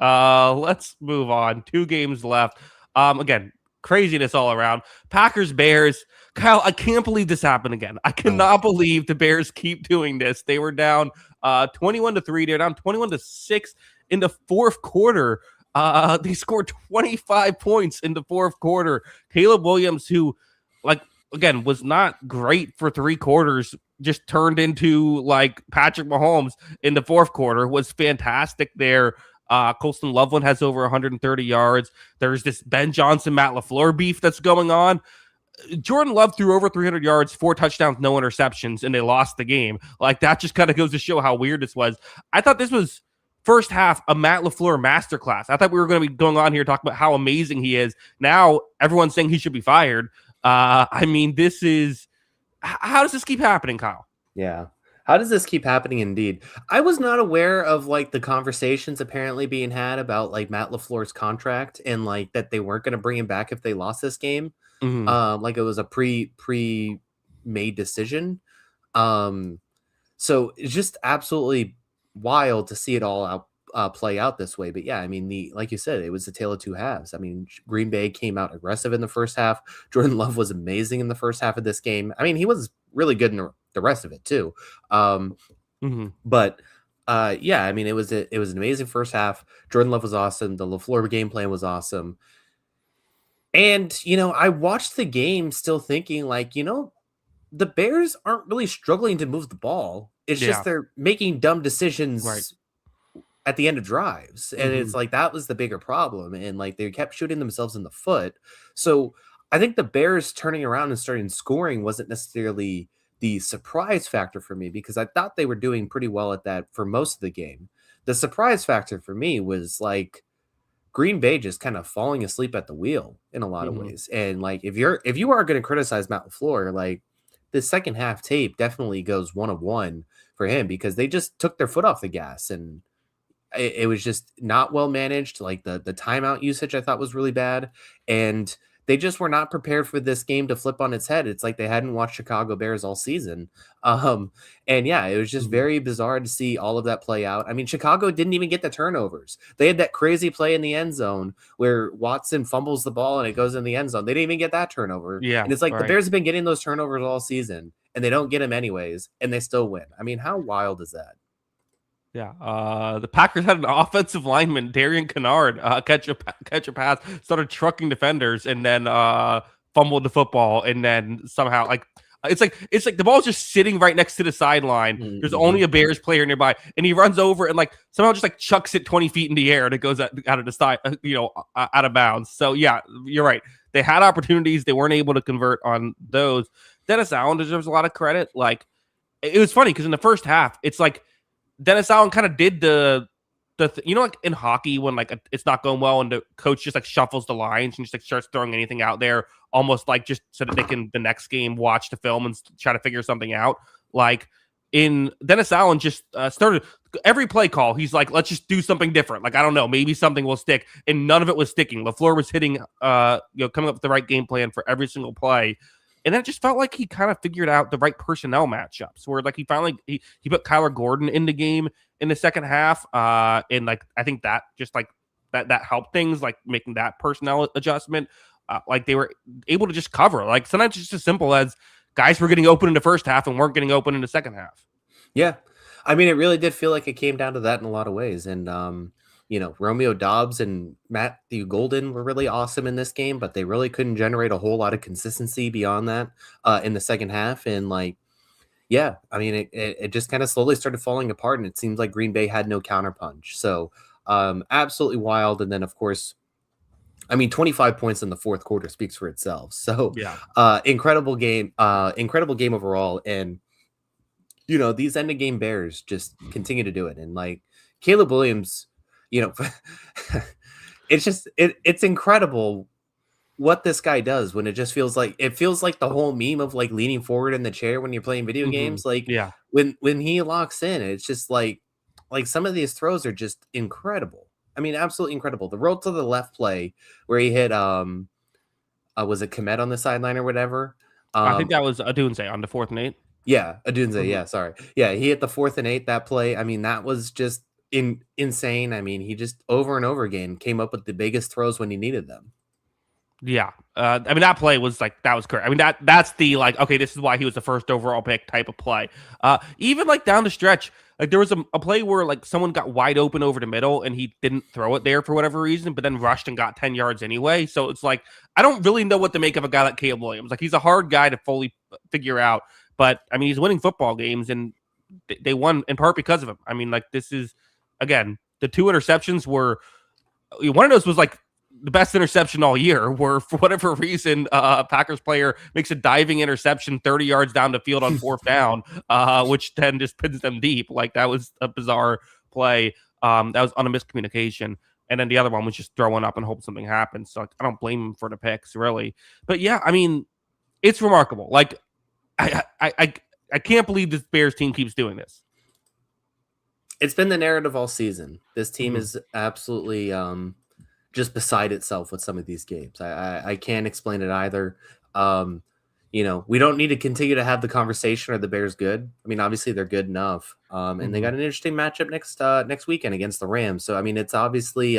Let's move on. 2 games left. Again, craziness all around. Packers Bears. Kyle, I can't believe this happened again. I cannot believe the Bears keep doing this. They were down 21-3. They're down 21-6 in the 4th quarter. They scored 25 points in the 4th quarter. Caleb Williams, who, again, was not great for 3 quarters, just turned into Patrick Mahomes in the 4th quarter, was fantastic there. Colston Loveland has over 130 yards. There's this Ben Johnson, Matt LaFleur beef that's going on. Jordan Love threw over 300 yards, 4 touchdowns, no interceptions, and they lost the game. That just kind of goes to show how weird this was. I thought this was first half a Matt LaFleur masterclass. I thought we were going to be going on here talking about how amazing he is. Now everyone's saying he should be fired. This is how does this keep happening, Kyle? Yeah. How does this keep happening? Indeed. I was not aware of the conversations apparently being had about Matt LaFleur's contract and that they weren't going to bring him back if they lost this game. It was a pre-made decision. So it's just absolutely wild to see it all play out this way. But yeah, I mean, like you said, it was the tale of 2 halves. I mean, Green Bay came out aggressive in the first half. Jordan Love was amazing in the first half of this game. I mean, he was really good in the rest of it too. But yeah, I mean, it was an amazing first half. Jordan Love was awesome. The LaFleur game plan was awesome. And, I watched the game still thinking the Bears aren't really struggling to move the ball. It's just they're making dumb decisions at the end of drives. And it's that was the bigger problem. And they kept shooting themselves in the foot. So I think the Bears turning around and starting scoring wasn't necessarily the surprise factor for me, because I thought they were doing pretty well at that for most of the game. The surprise factor for me was Green Bay just kind of falling asleep at the wheel in a lot of ways. And if you are going to criticize Matt LaFleur, the second half tape definitely goes 1 of 1 for him, because they just took their foot off the gas and it was just not well managed. The timeout usage I thought was really bad, and they just were not prepared for this game to flip on its head. It's like they hadn't watched Chicago Bears all season. And yeah, it was just very bizarre to see all of that play out. I mean, Chicago didn't even get the turnovers. They had that crazy play in the end zone where Watson fumbles the ball and it goes in the end zone. They didn't even get that turnover. Yeah. And it's the Bears have been getting those turnovers all season and they don't get them anyways, and they still win. I mean, how wild is that? Yeah, the Packers had an offensive lineman, Darian Kennard, catch a pass, started trucking defenders, and then fumbled the football, and then somehow it's like the ball's just sitting right next to the sideline. There's only a Bears player nearby, and he runs over and like somehow just like chucks it 20 feet in the air, and it goes out of the side, out of bounds. So yeah, you're right. They had opportunities, they weren't able to convert on those. Dennis Allen deserves a lot of credit. Like it was funny because in the first half, it's like Dennis Allen kind of did like in hockey when like it's not going well and the coach just like shuffles the lines and just like starts throwing anything out there, almost like just so that they can the next game watch the film and try to figure something out. Like in Dennis Allen just started every play call. He's like, let's just do something different. Like I don't know, maybe something will stick, and none of it was sticking. LaFleur was hitting, coming up with the right game plan for every single play. And then it just felt like he kind of figured out the right personnel matchups where like he finally he put Kyler Gordon in the game in the second half. And like I think that just like that helped things, like making that personnel adjustment. Like they were able to just cover. Like sometimes it's just as simple as guys were getting open in the first half and weren't getting open in the second half. Yeah. I mean, it really did feel like it came down to that in a lot of ways. And Romeo Dobbs and Matthew Golden were really awesome in this game, but they really couldn't generate a whole lot of consistency beyond that in the second half. And like, yeah, I mean, it just kind of slowly started falling apart, and it seems like Green Bay had no counterpunch. So absolutely wild. And then, of course, I mean, 25 points in the fourth quarter speaks for itself. So yeah, incredible game overall. And, these end of game Bears just continue to do it. And like Caleb Williams, it's incredible what this guy does when it feels like the whole meme of like leaning forward in the chair when you're playing video games. Like yeah. when he locks in, it's just like some of these throws are just incredible. I mean, absolutely incredible. The roll to the left play where he hit was it Komet on the sideline or whatever? I think that was Adunze on the 4th and 8. Yeah, Adunze. Yeah, sorry. Yeah, he hit the 4th and 8 that play. I mean, that was just insane. I mean, he just over and over again came up with the biggest throws when he needed them. Yeah. I mean, that play was like, that was correct. I mean, that's the like, okay, this is why he was the first overall pick type of play. Even like down the stretch, like there was a play where like someone got wide open over the middle and he didn't throw it there for whatever reason, but then rushed and got 10 yards anyway. So it's like, I don't really know what to make of a guy like Caleb Williams. Like he's a hard guy to fully figure out, but I mean, he's winning football games and they won in part because of him. I mean, like this is, again, the 2 interceptions were, one of those was like the best interception all year, where for whatever reason, Packers player makes a diving interception 30 yards down the field on 4th down, which then just pins them deep. Like that was a bizarre play. That was on a miscommunication. And then the other one was just throwing up and hope something happens. So I don't blame him for the picks really. But yeah, I mean, it's remarkable. Like I can't believe this Bears team keeps doing this. It's been the narrative all season. This team is absolutely just beside itself with some of these games. I can't explain it either. We don't need to continue to have the conversation, are the Bears good? I mean, obviously they're good enough. And they got an interesting matchup next weekend against the Rams. So I mean, it's obviously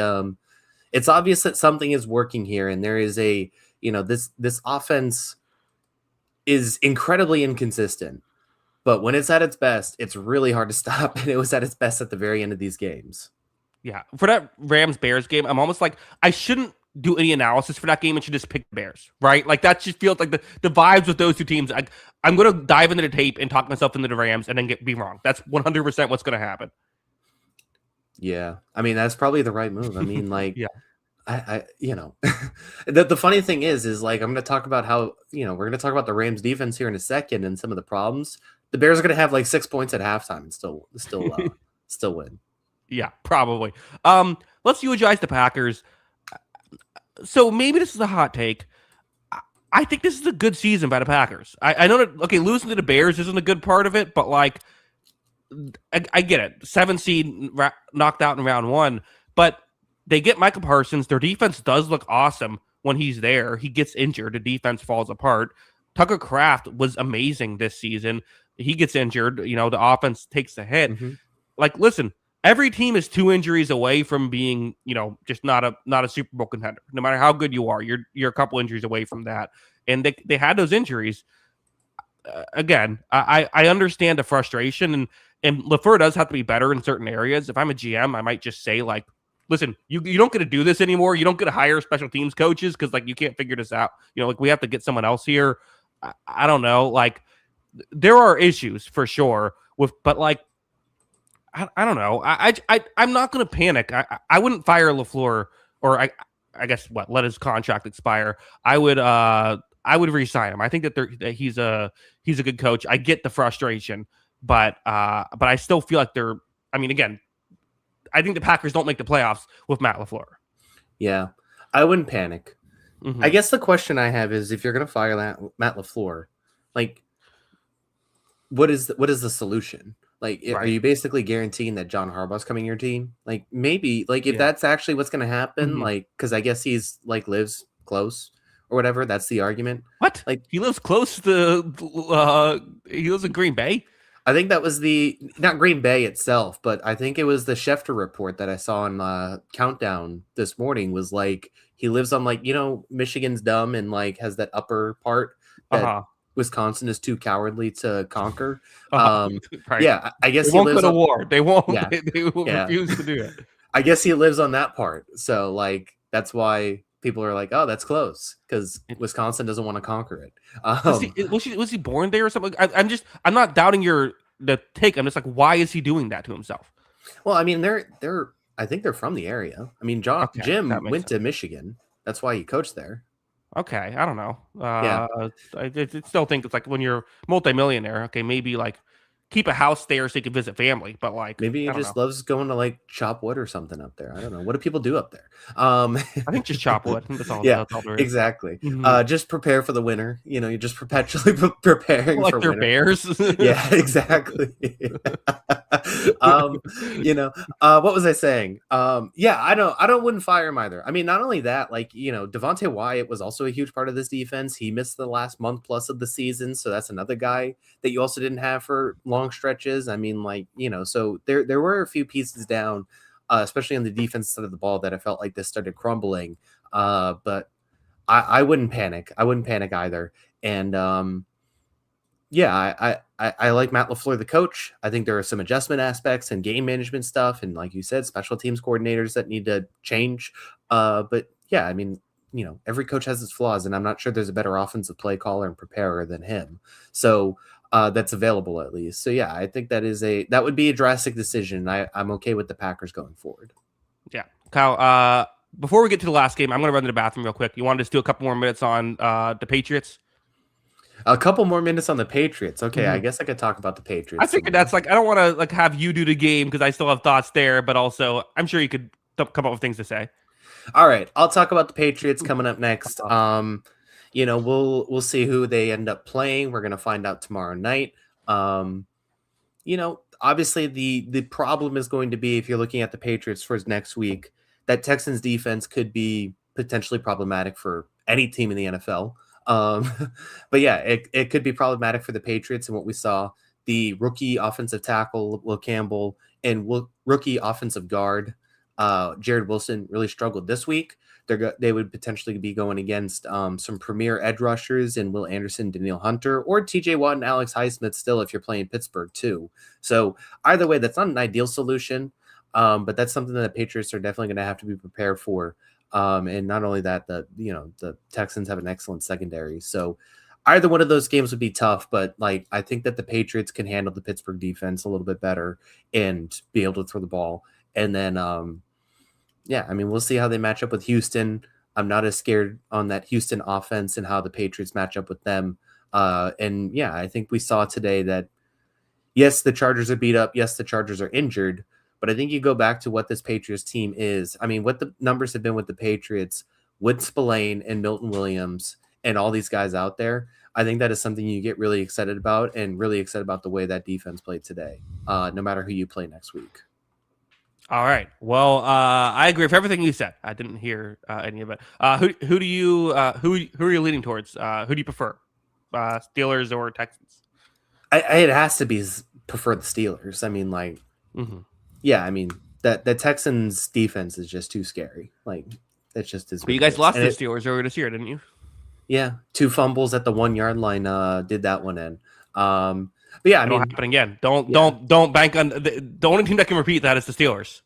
it's obvious that something is working here, and there is this offense is incredibly inconsistent. But when it's at its best, it's really hard to stop. And it was at its best at the very end of these games. Yeah. For that Rams-Bears game, I'm almost like, I shouldn't do any analysis for that game and should just pick the Bears, right? Like that just feels like the vibes with those two teams. I'm going to dive into the tape and talk myself into the Rams and then be wrong. That's 100% what's going to happen. Yeah. I mean, that's probably the right move. I mean, like, yeah. The funny thing is like, I'm going to talk about how, we're going to talk about the Rams defense here in a second and some of the problems. The Bears are going to have like 6 points at halftime and still win. Yeah, probably. Let's eulogize the Packers. So maybe this is a hot take. I think this is a good season by the Packers. I know that, okay, losing to the Bears isn't a good part of it, but like, I get it. 7 seed knocked out in round 1, but they get Michael Parsons. Their defense does look awesome when he's there. He gets injured. The defense falls apart. Tucker Kraft was amazing this season. He gets injured. The offense takes a hit. Like, listen, every team is 2 injuries away from being, just not a Super Bowl contender. No matter how good you are, you're a couple injuries away from that. And they had those injuries. Again, I understand the frustration, and And LaFleur does have to be better in certain areas. If I'm a GM, I might just say, like, listen, you don't get to do this anymore. You don't get to hire special teams coaches because, like, you can't figure this out. You know, like, we have to get someone else here. I don't know. Like, there are issues for sure but like, I don't know. I'm not going to panic. I wouldn't fire LaFleur, or I guess let his contract expire. I would re-sign him. I think that he's a good coach. I get the frustration, but I still feel like I mean, again, I think the Packers don't make the playoffs with Matt LaFleur. Yeah, I wouldn't panic. Mm-hmm. I guess the question I have is, if you're going to fire Matt LaFleur, like, what is the solution? Like, right. Are you basically guaranteeing that John Harbaugh's coming to your team? Like, maybe, like, if that's actually what's going to happen, like, because I guess he's like lives close or whatever. That's the argument. What? Like, he lives close to he lives in Green Bay. I think that was not Green Bay itself, but I think it was the Schefter report that I saw on Countdown this morning. Was like, he lives on, like, Michigan's dumb and like has that upper part that Wisconsin is too cowardly to conquer. Right. Yeah, I guess they won't go to war. They won't. Yeah, they will refuse to do it. I guess he lives on that part, so like that's why people are like, "Oh, that's close," because Wisconsin doesn't want to conquer it. Was he born there or something? I'm not doubting the take. I'm just like, why is he doing that to himself? Well, I mean, I think they're from the area. I mean, Jim went to Michigan. That's why he coached there. Okay, I don't know. I still think it's like, when you're multimillionaire, okay, maybe like keep a house there so you can visit family, but like, maybe he just loves going to like chop wood or something up there. I don't know. What do people do up there? I think just chop wood. That's all. Yeah, that's all exactly. Mm-hmm. Just prepare for the winter. You're just perpetually preparing like for their winter. Bears. Yeah, exactly. What was I saying? I wouldn't fire him either. I mean, not only that, like, Devontae Wyatt was also a huge part of this defense. He missed the last month plus of the season, so that's another guy that you also didn't have for long stretches. I mean, like, so there were a few pieces down, especially on the defense side of the ball, that I felt like this started crumbling. But I wouldn't panic. I wouldn't panic either. And I like Matt LaFleur, the coach. I think there are some adjustment aspects and game management stuff, and like you said, special teams coordinators that need to change. But yeah, I mean, every coach has its flaws, and I'm not sure there's a better offensive play caller and preparer than him. So that's available, at least. So yeah, I think that would be a drastic decision. I'm okay with the Packers going forward. Yeah, Kyle. Before we get to the last game, I'm going to run to the bathroom real quick. You want to just do a couple more minutes on the Patriots? A couple more minutes on the Patriots. Okay, I guess I could talk about the Patriots. I think that's like, I don't want to like have you do the game because I still have thoughts there, but also I'm sure you could come up with things to say. All right, I'll talk about the Patriots coming up next. We'll see who they end up playing. We're gonna find out tomorrow night. Obviously the problem is going to be, if you're looking at the Patriots for next week, that Texans defense could be potentially problematic for any team in the NFL. But yeah, it could be problematic for the Patriots. And what we saw, the rookie offensive tackle Will Campbell and rookie offensive guard Jared Wilson really struggled this week. They would potentially be going against some premier edge rushers in Will Anderson, Danielle Hunter, or TJ Watt and Alex Highsmith still, if you're playing Pittsburgh too. So either way, that's not an ideal solution, but that's something that the Patriots are definitely going to have to be prepared for. And not only that, the Texans have an excellent secondary. So either one of those games would be tough, but like, I think that the Patriots can handle the Pittsburgh defense a little bit better and be able to throw the ball. And then, we'll see how they match up with Houston. I'm not as scared on that Houston offense and how the Patriots match up with them. I think we saw today that, yes, the Chargers are beat up. Yes, the Chargers are injured. But I think you go back to what this Patriots team is. I mean, what the numbers have been with the Patriots, with Spillane and Milton Williams and all these guys out there. I think that is something you get really excited about, and really excited about the way that defense played today, no matter who you play next week. All right. Well, I agree with everything you said. I didn't hear any of it. Who are you leaning towards? Who do you prefer, Steelers or Texans? It has to be prefer the Steelers. I mean, like, yeah. I mean, that the Texans defense is just too scary. Like, that's just as. But you guys lost to the Steelers earlier this year, didn't you? Yeah, 2 fumbles at the 1 yard line. Did that one in. But yeah, I It'll mean, happen again. Don't bank on the only team that can repeat that is the Steelers.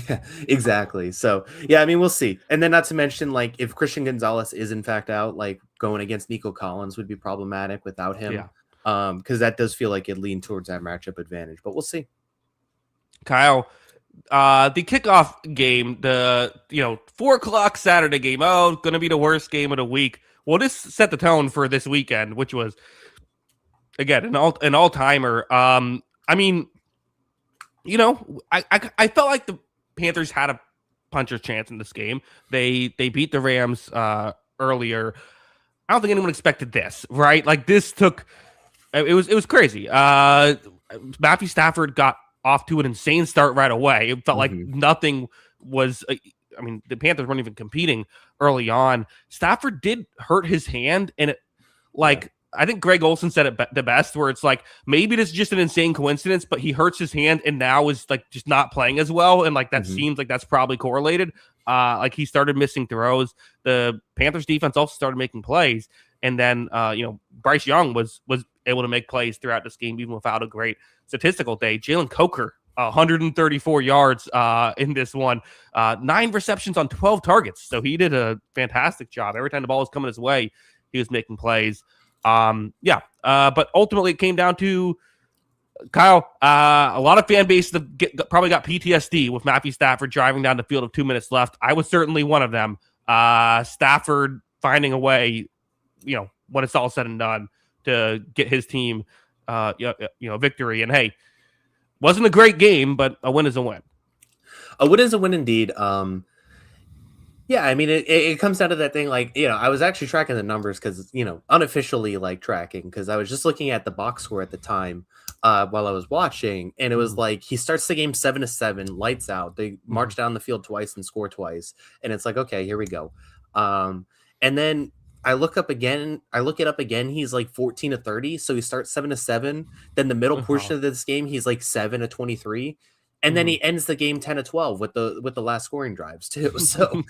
yeah, exactly. So yeah, I mean, we'll see. And then not to mention, like, if Christian Gonzalez is in fact out, like going against Nico Collins would be problematic without him. Yeah. Because that does feel like it leaned towards that matchup advantage, but we'll see. Kyle, the kickoff game, the 4:00 Saturday game. Oh, going to be the worst game of the week. Well, this set the tone for this weekend, which was again an all timer. I mean, I felt like the Panthers had a puncher's chance in this game. They beat the Rams earlier. I don't think anyone expected this, right? Like this took it was crazy. Matthew Stafford got off to an insane start right away. It felt like nothing was. I mean, the Panthers weren't even competing early on. Stafford did hurt his hand, and I think Greg Olsen said it the best, where it's like maybe this is just an insane coincidence, but he hurts his hand and now is like just not playing as well, and like that seems like that's probably correlated. Like he started missing throws. The Panthers defense also started making plays, and then Bryce Young was able to make plays throughout this game even without a great statistical day. Jalen Coker, 134 yards in this one, 9 receptions on 12 targets, so he did a fantastic job. Every time the ball was coming his way, he was making plays. But ultimately it came down to Kyle. A lot of fan bases probably got PTSD with Matthew Stafford driving down the field with 2 minutes left. I was certainly one of them. Stafford finding a way, when it's all said and done, to get his team, victory. And hey, wasn't a great game, but a win is a win. A win is a win indeed. Yeah, I mean, it comes down to that thing, like, I was actually tracking the numbers because, unofficially, like, tracking, because I was just looking at the box score at the time while I was watching, and it was like, he starts the game 7-7, lights out, they march down the field twice and score twice, and it's like, okay, here we go. And then I look it up again, he's like 14-30, so he starts 7-7, then the middle portion of this game, he's like 7-23, and then he ends the game 10-12 with the last scoring drives too. So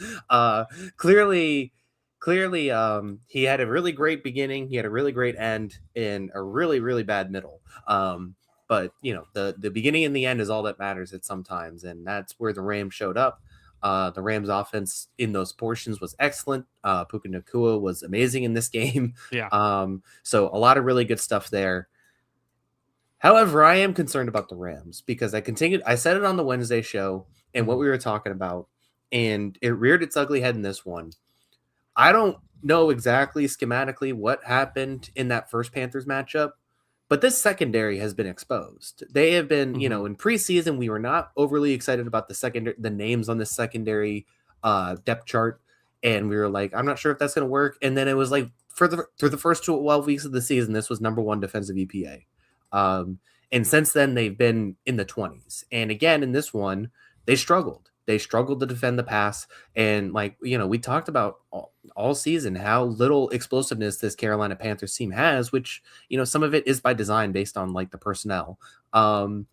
clearly, he had a really great beginning, he had a really great end, and a really, really bad middle. But the beginning and the end is all that matters at sometimes, and that's where the Rams showed up. The Rams offense in those portions was excellent. Puka Nacua was amazing in this game. Yeah. So a lot of really good stuff there. However, I am concerned about the Rams because I said it on the Wednesday show and what we were talking about, and it reared its ugly head in this one. I don't know exactly schematically what happened in that first Panthers matchup, but this secondary has been exposed. They have been, in preseason, we were not overly excited about the names on the secondary depth chart, and we were like, I'm not sure if that's going to work. And then it was like through the first 12 weeks of the season, this was number 1 defensive EPA. And since then they've been in the 20s. And again, in this one, they struggled to defend the pass. And we talked about all season how little explosiveness this Carolina Panthers team has, which, some of it is by design based on like the personnel. But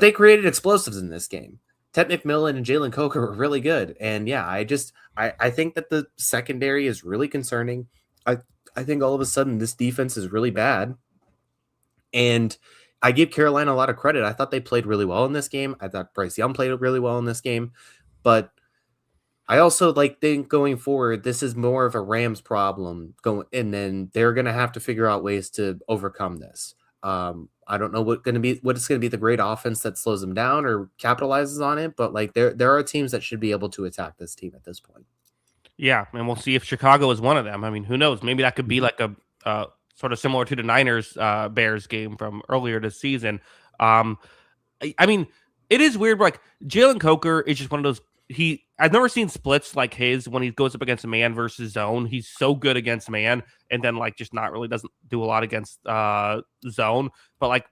they created explosives in this game. Ted McMillan and Jalen Coker were really good. And yeah, I think that the secondary is really concerning. I think all of a sudden this defense is really bad. And I give Carolina a lot of credit. I thought they played really well in this game. I thought Bryce Young played really well in this game. But I also think going forward, this is more of a Rams problem and then they're going to have to figure out ways to overcome this. I don't know what it's going to be the great offense that slows them down or capitalizes on it, but there are teams that should be able to attack this team at this point. Yeah, and we'll see if Chicago is one of them. I mean, who knows? Maybe that could be like a sort of similar to the Niners Bears game from earlier this season. I mean, it is weird. But Jalen Coker is just one of those. I've never seen splits like his when he goes up against man versus zone. He's so good against man, and then just not really doesn't do a lot against zone. But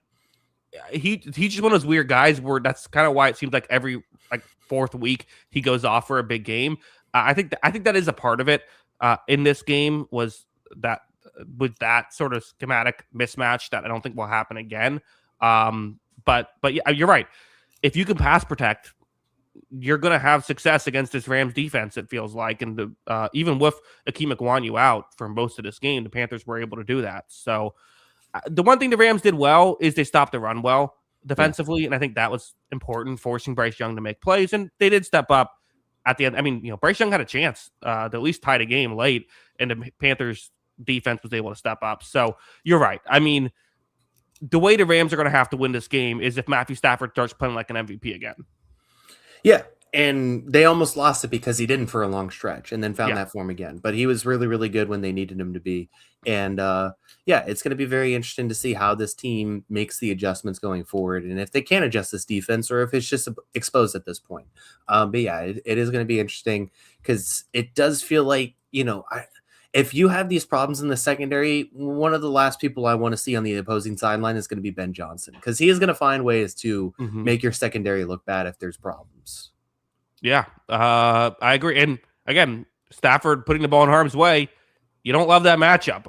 he's just one of those weird guys where that's kind of why it seems like every fourth week he goes off for a big game. I think that is a part of it. In this game was that. With that sort of schematic mismatch that I don't think will happen again. But yeah, you're right. If you can pass protect, you're going to have success against this Rams defense, it feels like. And even with Akeem Ekwonu out for most of this game, the Panthers were able to do that. So The one thing the Rams did well is they stopped the run well defensively, and I think that was important, forcing Bryce Young to make plays, and they did step up at the end. I mean, Bryce Young had a chance to at least tie the game late, and the Panthers defense was able to step up. So you're right. I mean, the way the Rams are going to have to win this game is if Matthew Stafford starts playing like an MVP again. Yeah, and they almost lost it because he didn't for a long stretch and then found that form again. But he was really, really good when they needed him to be. And it's going to be very interesting to see how this team makes the adjustments going forward and if they can adjust this defense or if it's just exposed at this point. But yeah, it is going to be interesting because it does feel like, if you have these problems in the secondary, one of the last people I want to see on the opposing sideline is going to be Ben Johnson because he is going to find ways to make your secondary look bad if there's problems. Yeah, I agree. And again, Stafford putting the ball in harm's way, you don't love that matchup.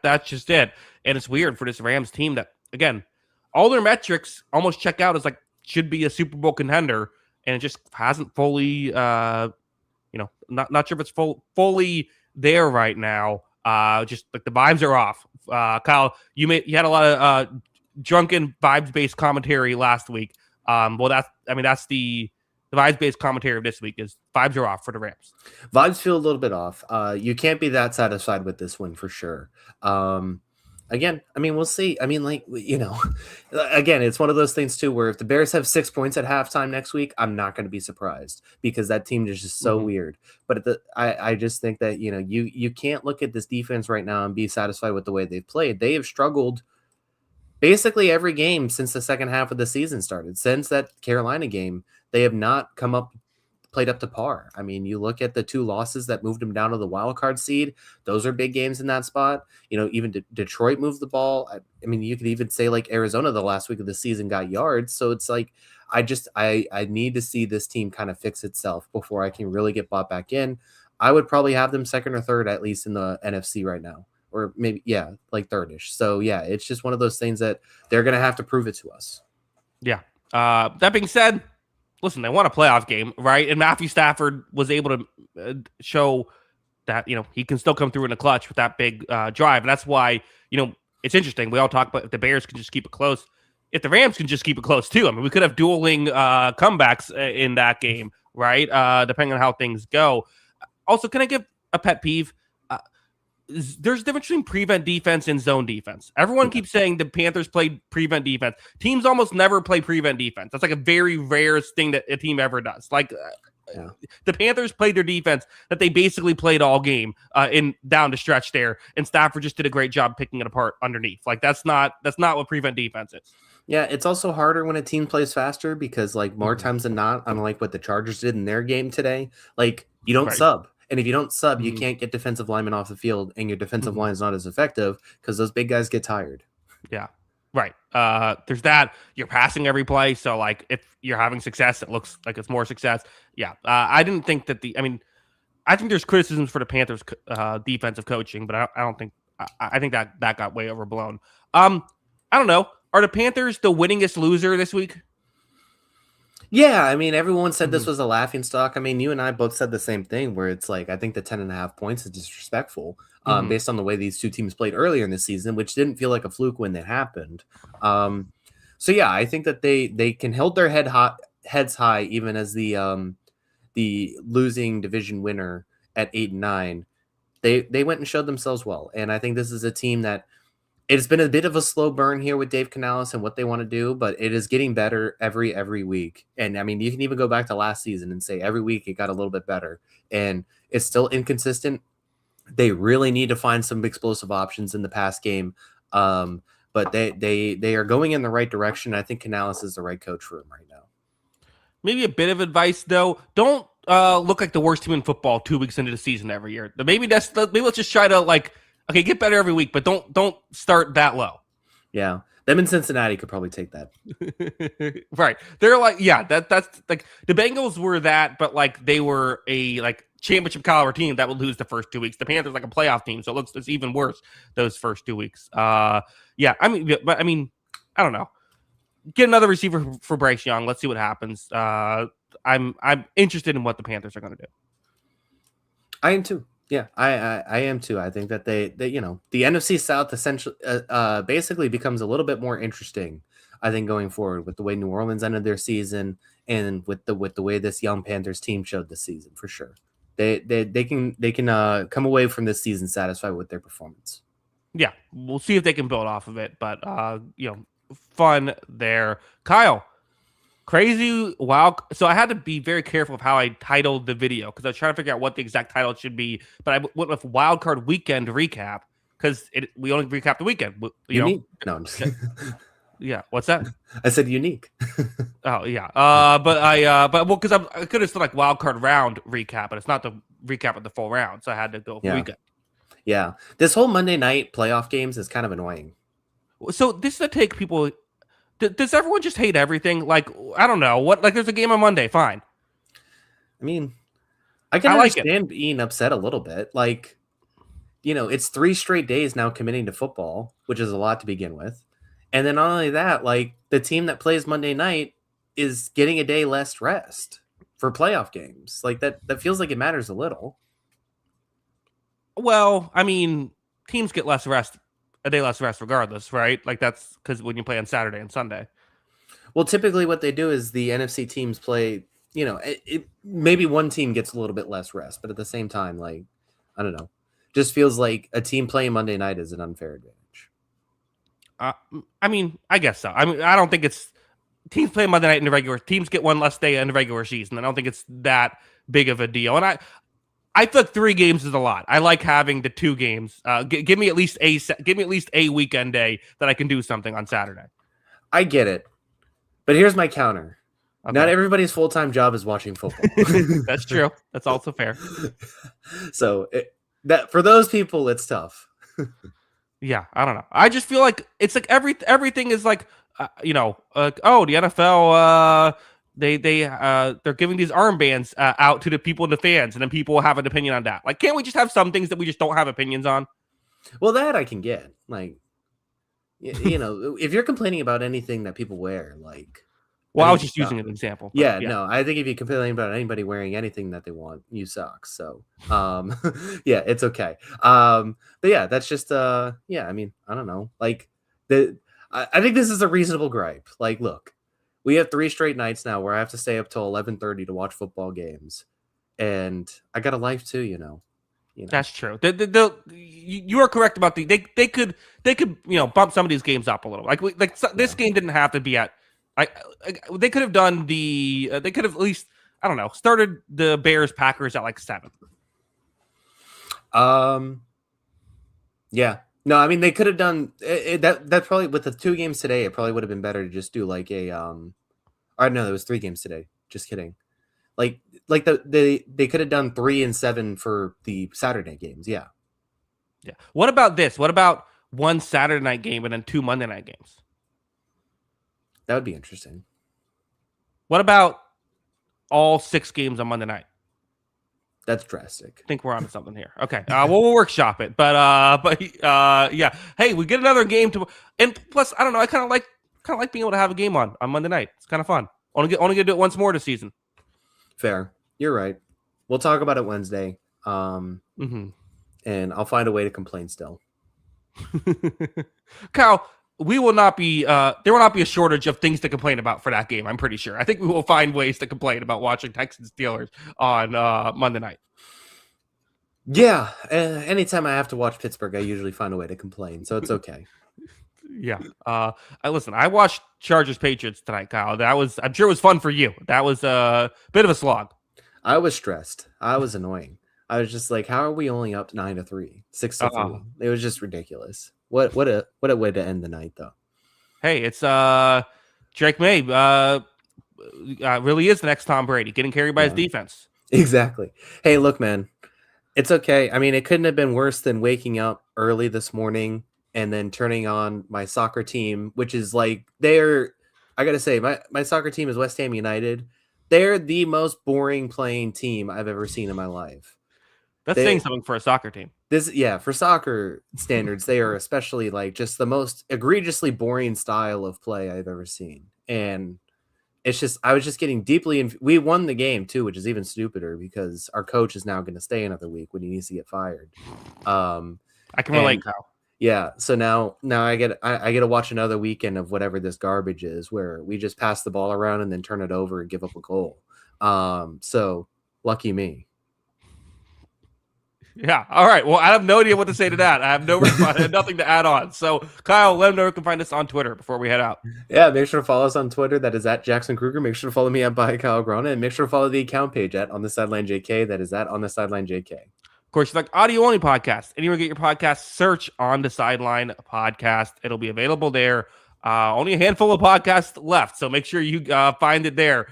That's just it. And it's weird for this Rams team that, again, all their metrics almost check out as like should be a Super Bowl contender, and it just hasn't fully, not sure if it's fully there right now. Just like the vibes are off. Kyle, you had a lot of drunken vibes-based commentary last week. That's the vibes-based commentary of this week is vibes are off for the Rams. Vibes feel a little bit off. You can't be that satisfied with this win for sure. Again, we'll see. Again, it's one of those things too, where if the Bears have 6 points at halftime next week, I'm not going to be surprised because that team is just so weird. But I just think that, you can't look at this defense right now and be satisfied with the way they've played. They have struggled basically every game since the second half of the season started. Since that Carolina game, they have not played up to par. You look at the 2 losses that moved them down to the wild card seed. Those are big games in that spot. Even Detroit moved the ball. You could even say like Arizona the last week of the season got yards. So it's like, I need to see this team kind of fix itself before I can really get bought back in. I would probably have them second or third, at least in the NFC right now, or maybe, like third-ish. So yeah, it's just one of those things that they're going to have to prove it to us. Yeah. That being said, listen, they won a playoff game, right? And Matthew Stafford was able to show that, he can still come through in the clutch with that big drive. And that's why, it's interesting. We all talk about if the Bears can just keep it close. If the Rams can just keep it close, too. We could have dueling comebacks in that game, right? Depending on how things go. Also, can I give a pet peeve? There's a difference between prevent defense and zone defense. Everyone keeps saying the Panthers played prevent defense. Teams almost never play prevent defense. That's like a very rare thing that a team ever does. The Panthers played their defense that they basically played all game in down the stretch there, and Stafford just did a great job picking it apart underneath. That's not what prevent defense is. Yeah, it's also harder when a team plays faster because more times than not, unlike what the Chargers did in their game today, you don't sub. And if you don't sub, you can't get defensive linemen off the field, and your defensive line is not as effective because those big guys get tired. Yeah, right. There's that. You're passing every play, so if you're having success, it looks like it's more success. Yeah, I didn't think that I think there's criticisms for the Panthers defensive coaching, but I don't think I think that got way overblown. I don't know. Are the Panthers the winningest loser this week? Yeah, everyone said this was a laughing stock. You and I both said the same thing where it's I think the 10.5 points is disrespectful based on the way these two teams played earlier in the season, which didn't feel like a fluke when it happened. So yeah, I think that they can hold their heads high even as the losing division winner at 8-9. They went and showed themselves well, and I think this is a team that it's been a bit of a slow burn here with Dave Canales and what they want to do, but it is getting better every week. And you can even go back to last season and say every week it got a little bit better, and it's still inconsistent. They really need to find some explosive options in the pass game. But they are going in the right direction. I think Canales is the right coach for him right now. Maybe a bit of advice though. Don't look like the worst team in football 2 weeks into the season every year. Maybe let's just try to okay, get better every week, but don't start that low. Yeah. Them in Cincinnati could probably take that. Right. They're that's the Bengals were that, but they were a championship caliber team that would lose the first 2 weeks. The Panthers a playoff team, so it's even worse those first 2 weeks. I don't know. Get another receiver for Bryce Young. Let's see what happens. I'm interested in what the Panthers are going to do. I am too. Yeah, I am too. I think that they the NFC South essentially basically becomes a little bit more interesting. I think going forward with the way New Orleans ended their season and with the way this young Panthers team showed this season for sure. They can come away from this season satisfied with their performance. Yeah, we'll see if they can build off of it, but fun there. Kyle, crazy wow. So I had to be very careful of how I titled the video because I was trying to figure out what the exact title should be, but I went with Wild Card Weekend recap because we only recap the weekend. Unique? No, I'm just yeah. What's that? I said unique. Oh yeah. Because I could have said like Wild Card Round recap, but it's not the recap of the full round, so I had to go for weekend. Yeah, this whole Monday night playoff games is kind of annoying. So this is a take people. Does everyone just hate everything? Like, I don't know what. Like, there's a game on Monday. Fine. I mean, I can understand being upset a little bit. Like, it's 3 straight days now committing to football, which is a lot to begin with. And then not only that, like the team that plays Monday night is getting a day less rest for playoff games. Like that feels like it matters a little. Well, I mean, teams get less rest, a day less rest regardless, right? Like that's because when you play on Saturday and Sunday. Well, typically what they do is the NFC teams play, maybe one team gets a little bit less rest, but at the same time, like, I don't know, just feels like a team playing Monday night is an unfair advantage. I mean, I guess so. I mean, I don't think it's teams play Monday night in the regular. Teams get one less day in the regular season. I don't think it's that big of a deal. And I feel like 3 games is a lot. I like having the 2 games. Give me at least a weekend day that I can do something on Saturday. I get it, but here's my counter. Okay. Not everybody's full-time job is watching football. That's true. That's also fair. So that for those people, it's tough. Yeah, I don't know. I just feel like it's like everything is like, the NFL, they're giving these armbands out to the people and the fans, and then people have an opinion on that. Like, can't we just have some things that we just don't have opinions on? Well, that I can get. Like, if you're complaining about anything that people wear, like. Well, I was just using an example. Yeah, no, I think if you complain about anybody wearing anything that they want, you suck. So, yeah, it's okay. But yeah, that's just, I mean, I don't know. Like, I think this is a reasonable gripe. Like, look, we have 3 straight nights now where I have to stay up till 11:30 to watch football games, and I got a life too. That's true. You are correct about they could bump some of these games up a little. This game didn't have to be at. They could have done they could have at least, I don't know, started the Bears Packers at like 7. Yeah. No, I mean they could have done that probably with the 2 games today. It probably would have been better to just do like a or no, there was 3 games today. Just kidding. Like they could have done 3 and 7 for the Saturday games. Yeah. Yeah. What about this? What about 1 Saturday night game and then 2 Monday night games? That would be interesting. What about all 6 games on Monday night? That's drastic. I think we're onto something here. Okay, we'll workshop it. But yeah. Hey, we get another game and plus, I don't know. I kind of like being able to have a game on Monday night. It's kind of fun. Only gonna do it once more this season. Fair. You're right. We'll talk about it Wednesday. And I'll find a way to complain still. Kyle, we will not be there will not be a shortage of things to complain about for that game. I'm pretty sure. I think we will find ways to complain about watching Texans Steelers on Monday night. Yeah, anytime I have to watch Pittsburgh, I usually find a way to complain, so it's okay. Yeah. I watched Chargers Patriots tonight, Kyle. I'm sure it was fun for you. That was a bit of a slog. I was stressed. I was annoying. I was just like, how are we only up 9-3, 6-3? It was just ridiculous. What a way to end the night, though. Hey, it's Drake May really is the next Tom Brady, getting carried by his defense. Exactly. Hey, look, man, it's okay. I mean, it couldn't have been worse than waking up early this morning and then turning on my soccer team, which is like I gotta say, my soccer team is West Ham United. They're the most boring playing team I've ever seen in my life. That's saying something for a soccer team. For soccer standards, they are especially like just the most egregiously boring style of play I've ever seen. And it's just I was just getting deeply. We won the game too, which is even stupider because our coach is now going to stay another week when he needs to get fired. I can relate, Kyle. Yeah, so now I get to watch another weekend of whatever this garbage is, where we just pass the ball around and then turn it over and give up a goal. So lucky me. Yeah. All right. Well, I have no idea what to say to that. I have no response, nothing to add on. So, Kyle, let them know where you can find us on Twitter before we head out. Yeah, make sure to follow us on Twitter. That is at Jackson Kruger. Make sure to follow me at by Kyle Grona, and make sure to follow the account page at On the Sideline JK. That is at On the Sideline JK. Of course, you like audio only podcast. Anywhere you get your podcast, search On the Sideline Podcast. It'll be available there. Only a handful of podcasts left, so make sure you find it there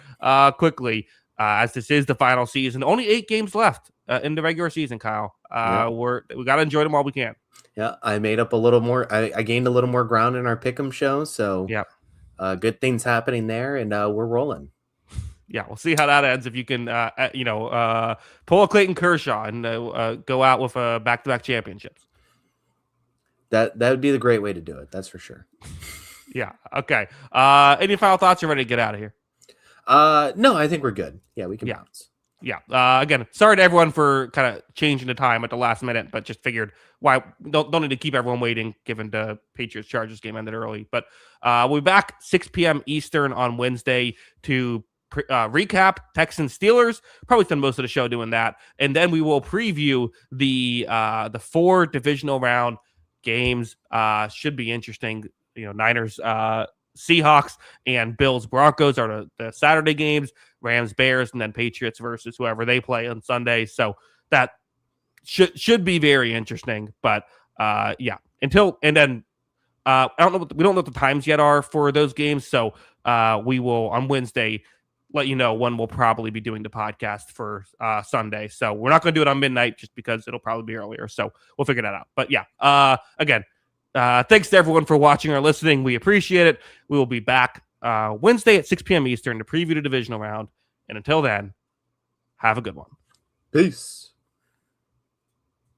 quickly, as this is the final season. Only 8 games left in the regular season, Kyle. We got to enjoy them while we can. Yeah, I made up a little more. I gained a little more ground in our Pick'em show, so yeah, good things happening there, and we're rolling. Yeah, we'll see how that ends. If you can, pull a Clayton Kershaw and go out with back-to-back championships. That would be the great way to do it. That's for sure. Yeah. Okay. Any final thoughts? You're ready to get out of here? No, I think we're good. Yeah, we can bounce. Yeah. Again, sorry to everyone for kind of changing the time at the last minute, but just figured why don't need to keep everyone waiting given the Patriots-Chargers game ended early. But we'll be back 6 p.m. Eastern on Wednesday to recap Texans-Steelers. Probably spend most of the show doing that, and then we will preview the 4 divisional round games. Should be interesting. Niners, Seahawks, and Bills Broncos are the Saturday games. Rams Bears, and then Patriots versus whoever they play on Sunday. So that should be very interesting. But yeah, we don't know. We don't know what the times yet are for those games. So we will on Wednesday let you know when we'll probably be doing the podcast for Sunday. So we're not going to do it on midnight just because it'll probably be earlier. So we'll figure that out. But yeah, again, thanks to everyone for watching or listening. We appreciate it. We will be back Wednesday at 6 p.m. Eastern to preview the divisional round. And until then, have a good one. Peace.